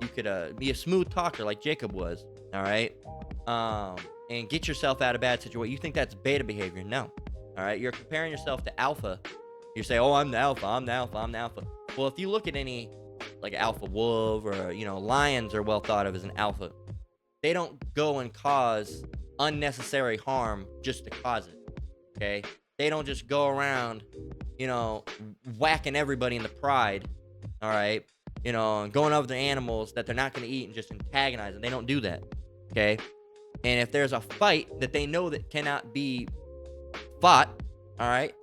you could be a smooth talker like Jacob was, all right? And get yourself out of bad situation. You think that's beta behavior? No. All right? You're comparing yourself to alpha. You say, oh, I'm the alpha, I'm the alpha, I'm the alpha. Well, if you look at any, like alpha wolf or, you know, lions are well thought of as an alpha. They don't go and cause unnecessary harm just to cause it. Okay, they don't just go around, whacking everybody in the pride. All right, and going over the animals that they're not going to eat and just antagonizing. They don't do that. Okay, and if there's a fight that they know that cannot be fought, all right,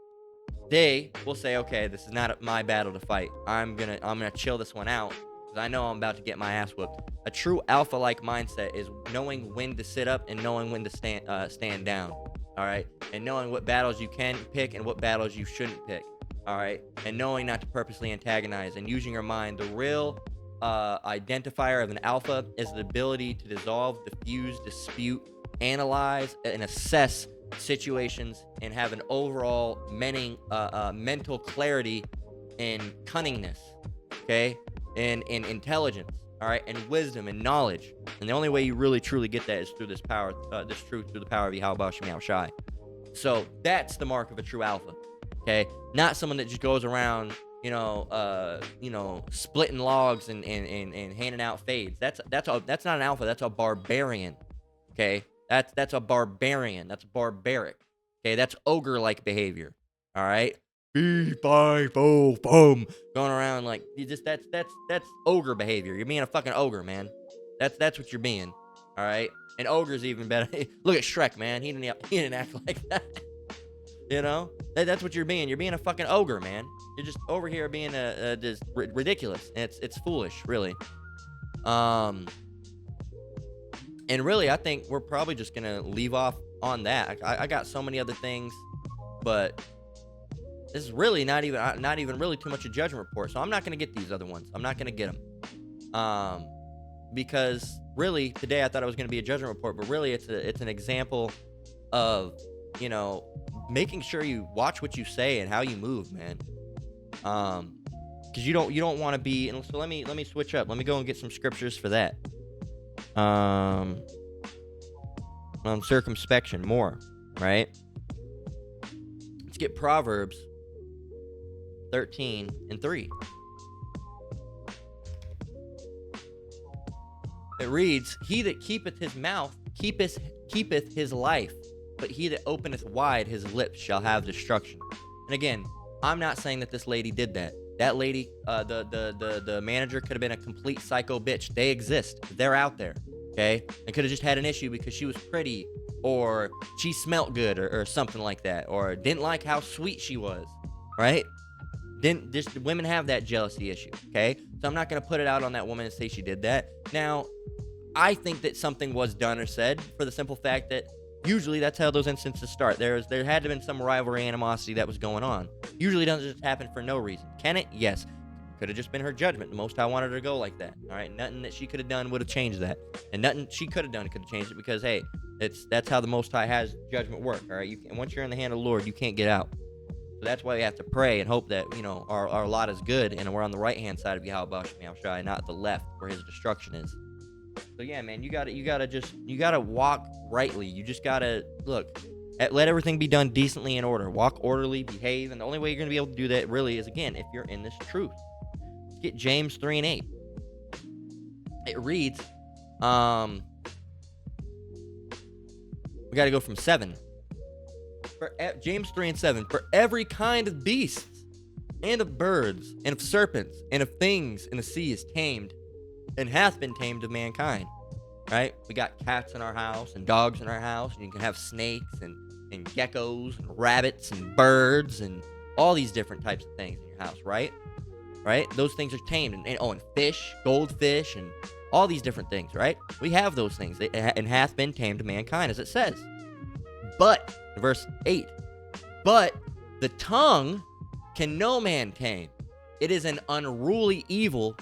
they will say, okay, this is not my battle to fight. I'm gonna chill this one out because I know I'm about to get my ass whooped. A true alpha-like mindset is knowing when to sit up and knowing when to stand down. All right, and knowing what battles you can pick and what battles you shouldn't pick. All right, and knowing not to purposely antagonize and using your mind. The real identifier of an alpha is the ability to dissolve, diffuse, dispute, analyze, and assess situations and have an overall mental clarity and cunningness, okay, and intelligence, all right, and wisdom and knowledge. And the only way you really truly get that is through this power, this truth, through the power of Yahweh Shemel Shai. So that's the mark of a true alpha, okay? Not someone that just goes around, splitting logs and handing out fades. That's not an alpha. That's a barbarian, okay? That's a barbarian. That's barbaric. Okay, that's ogre-like behavior. All right, boom, going around like you just that's ogre behavior. You're being a fucking ogre, man. That's what you're being. All right, and ogre's even better. Look at Shrek, man. He didn't act like that. That's what you're being. You're being a fucking ogre, man. You're just over here being just ridiculous. And it's foolish, really. And really, I think we're probably just going to leave off on that. I got so many other things, but this is really not even really too much a judgment report. So I'm not going to get these other ones. I'm not going to get them. Because really, today I thought it was going to be a judgment report, but really it's an example of, making sure you watch what you say and how you move, man. Because you don't want to be. And so let me switch up. Let me go and get some scriptures for that. On circumspection more, right? Let's get Proverbs 13:3. It reads, "He that keepeth his mouth keepeth his life, but he that openeth wide his lips shall have destruction." And again, I'm not saying that this lady did that. That lady, the manager could have been a complete psycho bitch. They exist. They're out there. Okay? And could have just had an issue because she was pretty, or she smelt good, or something like that, or didn't like how sweet she was, right? Women have that jealousy issue, okay? So I'm not going to put it out on that woman and say she did that. Now, I think that something was done or said for the simple fact that usually that's how those instances start. There had to have been some rivalry, animosity that was going on. Usually it doesn't just happen for no reason. Can it? Yes. Could have just been her judgment. The Most High wanted her to go like that. All right, nothing that she could have done would have changed that, and nothing she could have done could have changed it, because hey, that's how the Most High has judgment work. All right, once you're in the hand of the Lord, you can't get out. So that's why we have to pray and hope that our lot is good and we're on the right hand side of Yahweh Shemel Shai, not the left where His destruction is. So yeah, man, you gotta walk rightly. You just gotta let everything be done decently in order. Walk orderly, behave, and the only way you're gonna be able to do that really is, again, if you're in this truth. Get James 3:8. It reads, we got to go from 7. James 3:7. For every kind of beasts, and of birds, and of serpents, and of things in the sea is tamed, and hath been tamed of mankind. Right? We got cats in our house, and dogs in our house, and you can have snakes, and geckos, and rabbits, and birds, and all these different types of things in your house, right? Right? Those things are tamed. And fish, goldfish, and all these different things, right? We have those things. And hath been tamed to mankind, as it says. But, verse 8, but the tongue can no man tame. It is an unruly evil,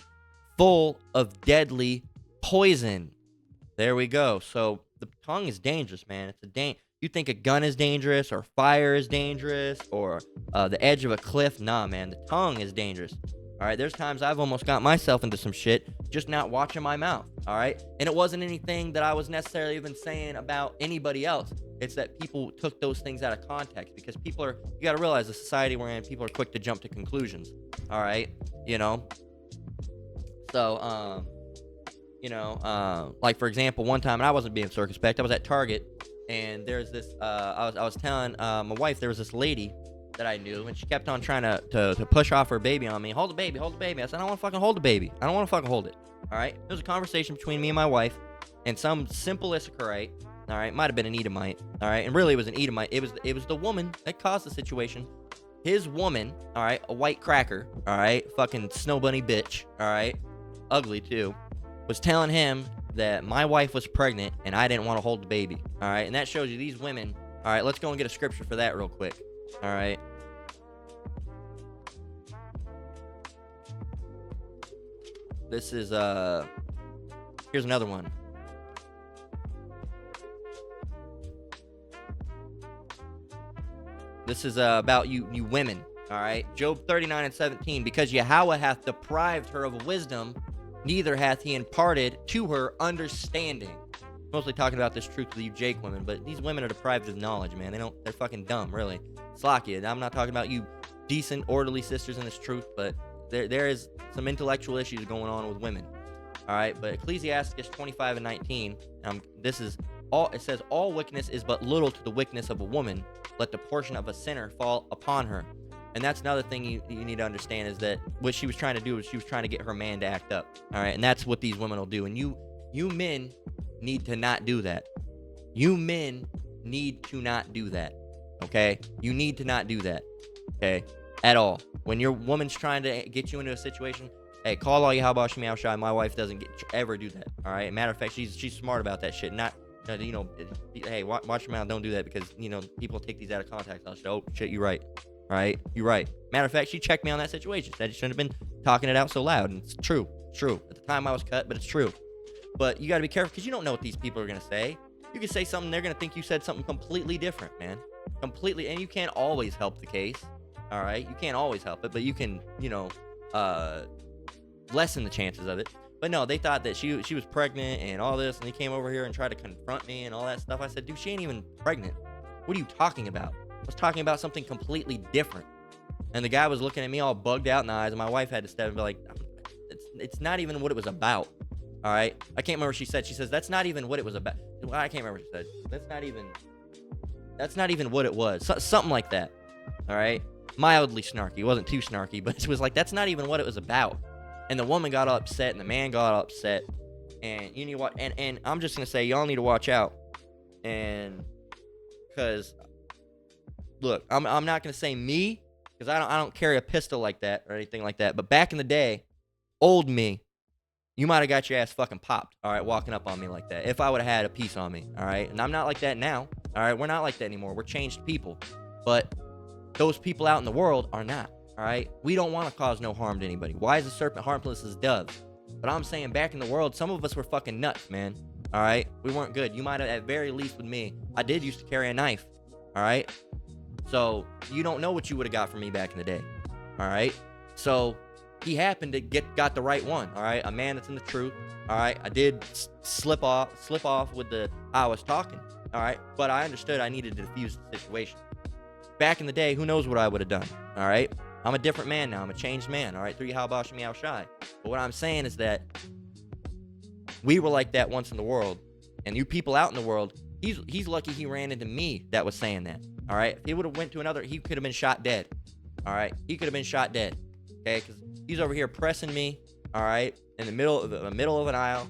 full of deadly poison. There we go. So the tongue is dangerous, man. It's you think a gun is dangerous, or fire is dangerous, or the edge of a cliff? Nah, man. The tongue is dangerous. All right, there's times I've almost got myself into some shit just not watching my mouth, all right? And it wasn't anything that I was necessarily even saying about anybody else. It's that people took those things out of context, because you got to realize the society we're in, people are quick to jump to conclusions, all right? So, like, for example, one time, and I wasn't being circumspect, I was at Target, And there's this, I was telling my wife, there was this lady that I knew, and she kept on trying to push off her baby on me. Hold the baby, hold the baby. I said, I don't want to fucking hold the baby. I don't want to fucking hold it. All right? There was a conversation between me and my wife, and some simple Issacharite, all right, might have been an Edomite, all right, and really it was an Edomite. It was the woman that caused the situation. His woman, all right, a white cracker, all right, fucking snow bunny bitch, all right, ugly too, was telling him that my wife was pregnant and I didn't want to hold the baby, all right, and that shows you these women. All right, let's go and get a scripture for that real quick. All right. This is, here's another one. This is about you women, all right? Job 39:17, because Yahweh hath deprived her of wisdom, neither hath he imparted to her understanding. Mostly talking about this truth to you Jake women, but these women are deprived of knowledge, man. They're fucking dumb, really. Slakia, I'm not talking about you decent, orderly sisters in this truth, but there is some intellectual issues going on with women, all right? But Ecclesiastes 25:19, this is all, it says, all wickedness is but little to the wickedness of a woman. Let the portion of a sinner fall upon her. And that's another thing you need to understand, is that what she was trying to do was she was trying to get her man to act up, all right? And that's what these women will do. And you men need to not do that. You men need to not do that, okay? You need to not do that, okay? At all. When your woman's trying to get you into a situation, hey, call all Yahweh Shemi Shai. My wife doesn't ever do that, all right? Matter of fact, she's smart about that shit. Not, you know, hey, watch your mouth. Don't do that, because, you know, people take these out of context. I'll say, oh, shit, you're right. All right? You're right. Matter of fact, she checked me on that situation. Said you shouldn't have been talking it out so loud. And it's true. It's true. At the time, I was cut, but it's true. But you got to be careful, because you don't know what these people are going to say. You can say something, they're going to think you said something completely different, man. Completely. And you can't always help the case. All right? You can't always help it, but you can, you know, lessen the chances of it. But no, they thought that she was pregnant and all this, and they came over here and tried to confront me and all that stuff. I said, dude, she ain't even pregnant. What are you talking about? I was talking about something completely different. And the guy was looking at me all bugged out in the eyes, and my wife had to step and be like, it's not even what it was about. All right? I can't remember what she said. She says, that's not even what it was about. Well, I can't remember what she said. That's not even what it was. Something like that. All right? Mildly snarky. It wasn't too snarky, but it was like, that's not even what it was about. And the woman got upset, and the man got upset, and you need to watch. And I'm just gonna say, y'all need to watch out, and because look, I'm not gonna say me, because I don't carry a pistol like that or anything like that. But back in the day, old me, you might have got your ass fucking popped, all right, walking up on me like that. If I would have had a piece on me, all right. And I'm not like that now, all right. We're not like that anymore. We're changed people, but those people out in the world are not. All right, we don't want to cause no harm to anybody. Why is a serpent harmless as a dove? But I'm saying, back in the world, some of us were fucking nuts, man. All right, we weren't good. You might have, at very least with me, I did used to carry a knife. All right, so you don't know what you would have got from me back in the day. All right, so he happened to got the right one. All right, a man that's in the truth. All right, I did slip off with the how I was talking. All right, but I understood I needed to defuse the situation. Back in the day, who knows what I would have done? All right. I'm a different man now. I'm a changed man, all right? Through Yahweh Shemi Shai. But what I'm saying is that we were like that once in the world, and you people out in the world, he's lucky he ran into me that was saying that, all right? If he would have went to another, he could have been shot dead, all right? He could have been shot dead, okay? Because he's over here pressing me, all right, in the middle of an aisle.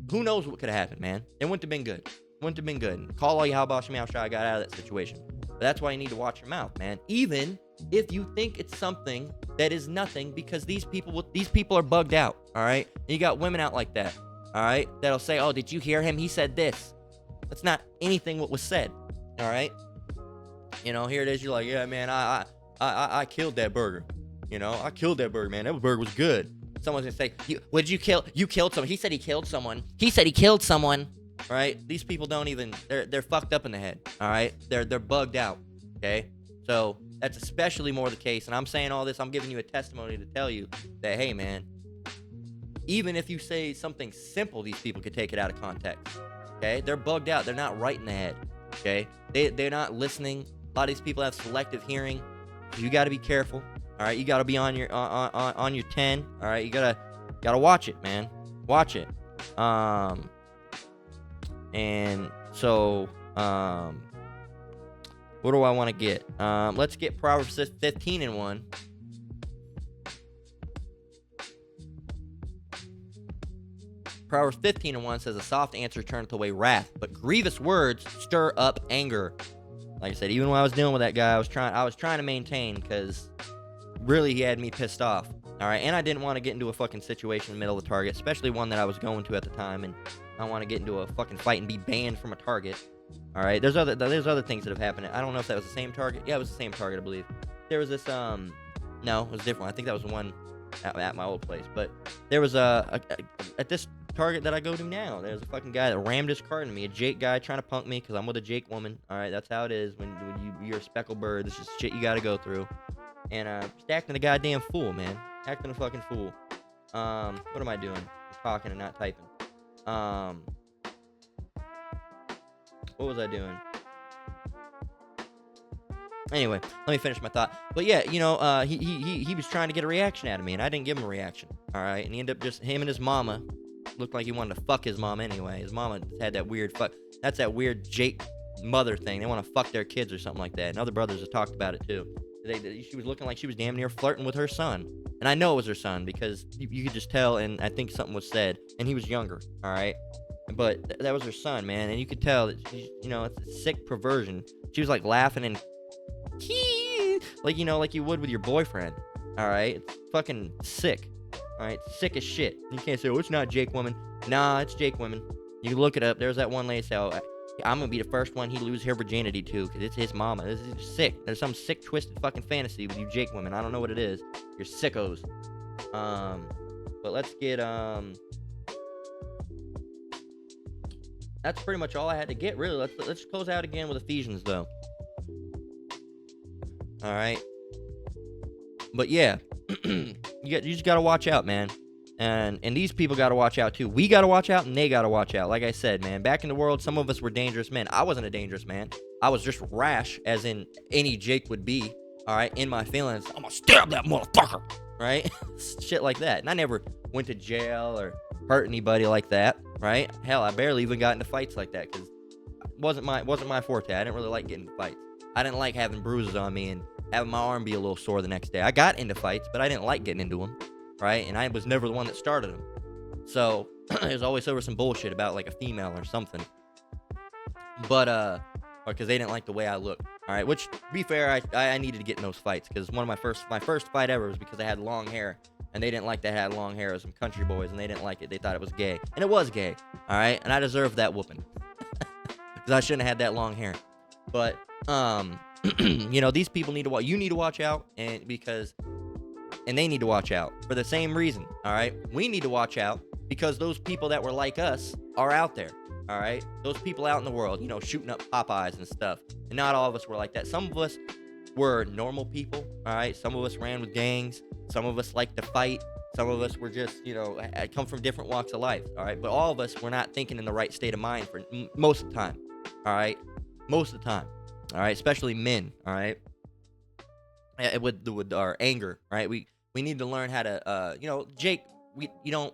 Who knows what could have happened, man? It wouldn't have been good. Wouldn't have been good. Call all Yahweh Shemi Shai got out of that situation. But that's why you need to watch your mouth, man. Even if you think it's something that is nothing, because these people are bugged out, all right? And you got women out like that, all right? That'll say, oh, did you hear him? He said this. That's not anything what was said, all right? You know, here it is. You're like, yeah, man, I killed that burger. You know, I killed that burger, man. That burger was good. Someone's gonna say, what did you kill? You killed someone. He said he killed someone. He said he killed someone. Right? These people don't even, they're fucked up in the head, all right? They're bugged out, okay? So that's especially more the case, and I'm saying all this, I'm giving you a testimony to tell you that, hey, man, even if you say something simple, these people could take it out of context, okay? They're bugged out. They're not right in the head, okay? They're not listening. A lot of these people have selective hearing. So you got to be careful, all right? You got to be on your 10, all right? You got to watch it, man. Watch it. And so, what do I want to get? Let's get Proverbs 15:1. Proverbs 15:1 says, "A soft answer turneth away wrath, but grievous words stir up anger." Like I said, even when I was dealing with that guy, I was trying to maintain, because really he had me pissed off. All right, and I didn't want to get into a fucking situation in the middle of the Target, especially one that I was going to at the time, and I don't want to get into a fucking fight and be banned from a Target. All right, there's other things that have happened. I don't know if that was the same Target. Yeah, it was the same Target, I believe. There was this no, it was different. I think that was the one at my old place. But there was at this Target that I go to now, there's a fucking guy that rammed his cart into me. A Jake guy trying to punk me because I'm with a Jake woman. All right, that's how it is when you're a speckled bird. This is shit you got to go through. And just acting a goddamn fool, man. Acting a fucking fool. What am I doing? I'm talking and not typing. What was I doing? Anyway, let me finish my thought. But yeah, he was trying to get a reaction out of me, and I didn't give him a reaction. All right, and he ended up just, him and his mama looked like he wanted to fuck his mom anyway. His mama had that weird that's that weird Jake mother thing. They want to fuck their kids or something like that. And other brothers have talked about it too. She was looking like she was damn near flirting with her son. And I know it was her son because you could just tell, and I think something was said. And he was younger, all right? But that was her son, man. And you could tell that, it's a sick perversion. She was like laughing and like you would with your boyfriend, all right? It's fucking sick, all right? Sick as shit. You can't say, oh, it's not Jake woman. Nah, it's Jake woman. You can look it up. There's that one lady say, oh, I'm gonna be the first one he lose her virginity to, because it's his mama. This is sick. There's some sick, twisted fucking fantasy with you Jake women. I don't know what it is. You're sickos. But let's get that's pretty much all I had to get, really. Let's close out again with Ephesians, though. All right. But yeah, you just gotta watch out, man. And these people got to watch out, too. We got to watch out, and they got to watch out. Like I said, man, back in the world, some of us were dangerous men. I wasn't a dangerous man. I was just rash, as in any Jake would be, all right, in my feelings. I'm going to stab that motherfucker, right? Shit like that. And I never went to jail or hurt anybody like that, right? Hell, I barely even got into fights like that because it wasn't my forte. I didn't really like getting into fights. I didn't like having bruises on me and having my arm be a little sore the next day. I got into fights, but I didn't like getting into them. Right, and I was never the one that started them, so there's always over some bullshit about like a female or something. But or because they didn't like the way I looked. All right, which to be fair, I needed to get in those fights because one of my first fight ever was because I had long hair, and they didn't like that I had long hair. It was some country boys, and they didn't like it. They thought it was gay, and it was gay. All right, and I deserved that whooping because I shouldn't have had that long hair. But these people need to you need to watch out, and they need to watch out for the same reason, all right? We need to watch out because those people that were like us are out there, all right? Those people out in the world, shooting up Popeyes and stuff. And not all of us were like that. Some of us were normal people, all right? Some of us ran with gangs. Some of us liked to fight. Some of us were just, come from different walks of life, all right? But all of us were not thinking in the right state of mind for most of the time, all right? Most of the time, all right? Especially men, all right? With our anger, right? We need to learn how to, Jake, you don't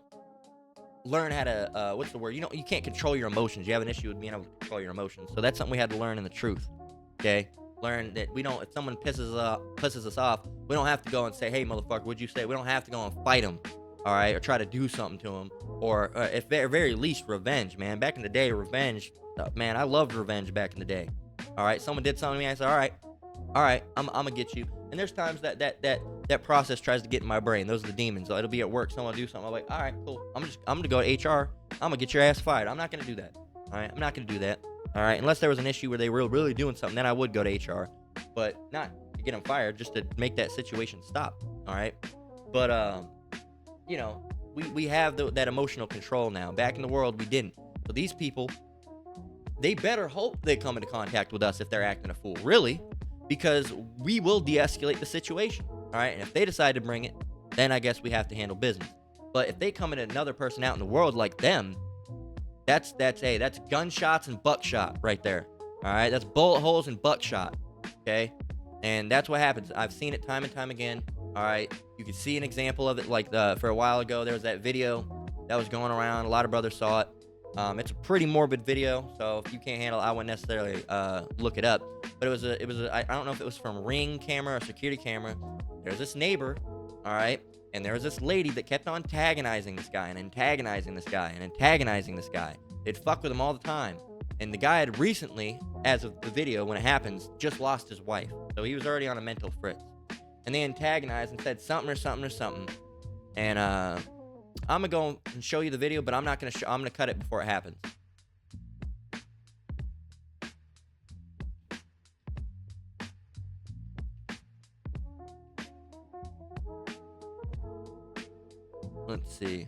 learn how to, what's the word? You can't control your emotions. You have an issue with being able to control your emotions. So that's something we had to learn in the truth, okay? Learn that if someone pisses us off, we don't have to go and say, hey, motherfucker, what'd you say? We don't have to go and fight them, all right? Or try to do something to them. Or at very least, revenge, man. Back in the day, revenge, man, I loved revenge back in the day, all right? Someone did something to me, I said, all right, I'm gonna get you. And there's times that process tries to get in my brain. Those are the demons. It'll be at work. Someone will do something. I'm like, all right, cool. I'm gonna go to HR. I'm gonna get your ass fired. I'm not gonna do that. All right, I'm not gonna do that. All right, unless there was an issue where they were really doing something, then I would go to HR. But not to get them fired, just to make that situation stop. All right, but we have that emotional control now. Back in the world, we didn't. So these people, they better hope they come into contact with us if they're acting a fool. Really. Because we will de-escalate the situation, all right? And if they decide to bring it, then I guess we have to handle business. But if they come at another person out in the world like them, that's gunshots and buckshot right there, all right? That's bullet holes and buckshot, okay? And that's what happens. I've seen it time and time again, all right? You can see an example of it, like for a while ago, there was that video that was going around. A lot of brothers saw it. It's a pretty morbid video, so if you can't handle it, I wouldn't necessarily look it up. But I don't know if it was from Ring camera or security camera. There's this neighbor, all right, and there was this lady that kept on antagonizing this guy and antagonizing this guy and antagonizing this guy. They'd fuck with him all the time. And the guy had recently, as of the video, when it happens, just lost his wife. So he was already on a mental fritz. And they antagonized and said something or something or something. And I'm gonna go and show you the video, but I'm not gonna I'm gonna cut it before it happens. Let's see.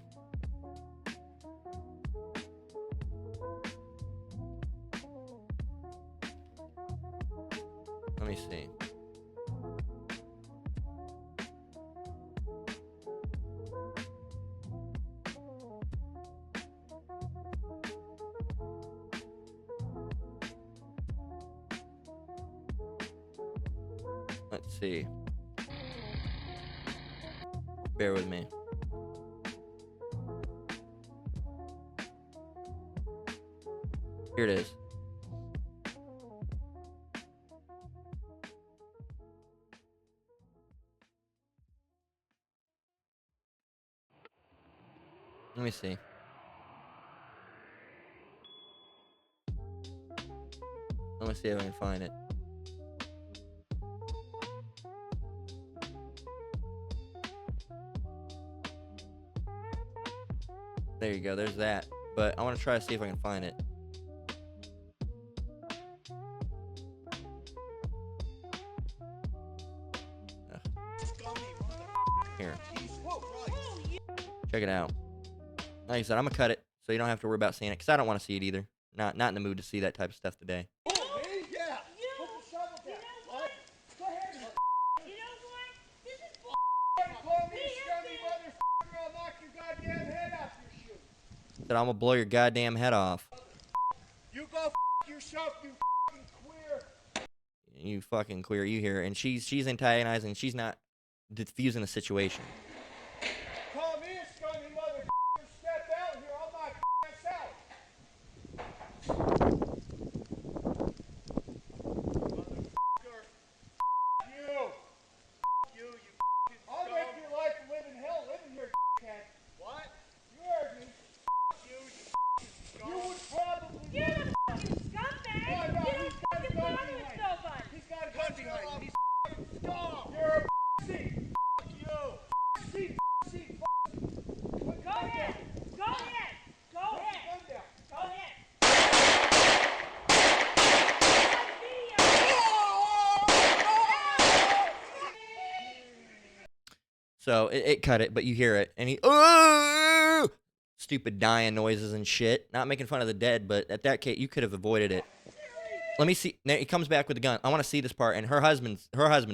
Let me see. Let's see. Bear with me. Here it is. Let me see. Let me see if I can find it. There you go, there's that. But I want to try to see if I can find it. Here. Check it out. Like I said, I'm gonna cut it so you don't have to worry about seeing it, because I don't want to see it either. Not in the mood to see that type of stuff today. Said I'm gonna blow your goddamn head off. You go yourself, you fucking queer. You fucking queer, you hear? And she's antagonizing. She's not diffusing the situation. Come in, scummy motherfucker. Step out here. I'll knock your ass out. Motherfucker. You fucking I'll make your life a living hell living here, cat. What? You heard me. You would probably. You're the fucking scumbag! No, You he's don't got a fucking gun bother behind with him. nobody! He's got a gun behind him. He's stop. You're a pussy. Fuck you. Pussy. Go ahead! Go ahead! Go ahead! Go ahead! So it cut it, but you hear it, and he stupid dying noises and shit. Not making fun of the dead, but at that case, you could have avoided it. Let me see. Now he comes back with the gun. I want to see this part. And her husband's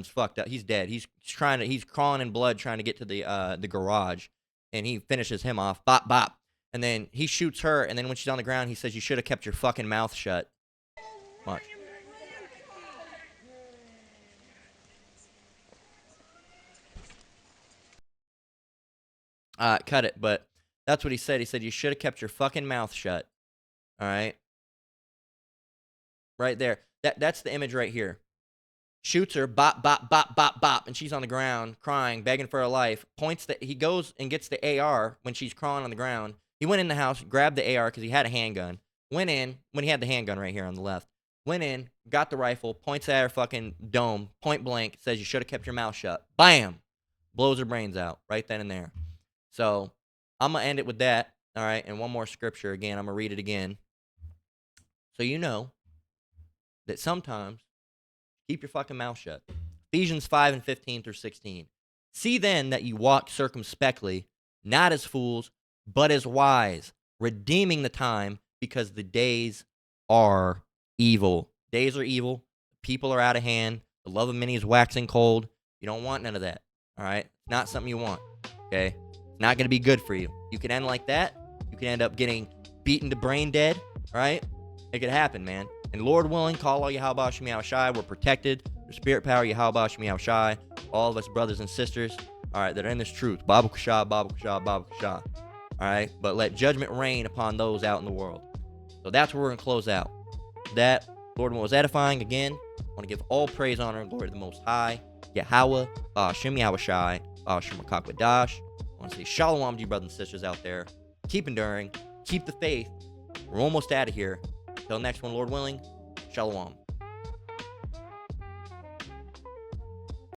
fucked up. He's dead. He's crawling in blood, trying to get to the garage, and he finishes him off. Bop bop. And then he shoots her. And then when she's on the ground, he says, "You should have kept your fucking mouth shut." Watch. Cut it. But that's what he said. He said, "You should have kept your fucking mouth shut." All right. Right there. That's the image right here. Shoots her, bop, bop, bop, bop, bop, and she's on the ground, crying, begging for her life. He goes and gets the AR when she's crawling on the ground. He went in the house, grabbed the AR because he had a handgun. Went in, when he had the handgun right here on the left. Went in, got the rifle, points at her fucking dome, point blank, says, "You should have kept your mouth shut." Bam! Blows her brains out right then and there. So, I'm going to end it with that, all right? And one more scripture again. I'm going to read it again. So you know that sometimes keep your fucking mouth shut. Ephesians 5:15-16. See then that you walk circumspectly, not as fools, but as wise, redeeming the time, because the days are evil. Days are evil. People are out of hand. The love of many is waxing cold. You don't want none of that. All right? It's not something you want. Okay? It's not going to be good for you. You can end like that. You can end up getting beaten to brain dead. All right? It could happen, man. And Lord willing, call all Yahweh Shem Yahweh Shai. We're protected. The spirit power, Yahweh Shem Yahweh Shai. All of us brothers and sisters, all right, that are in this truth. Babu Kasha, Babu Kasha, Babu Kasha. All right, but let judgment reign upon those out in the world. So that's where we're gonna close out. That, Lord, was edifying again. I want to give all praise, honor, and glory to the Most High, Yahweh, Shem Yahweh Shai, Shem Dash. I want to say shalom to you brothers and sisters out there. Keep enduring, keep the faith. We're almost out of here. Until next one, Lord willing, shalom.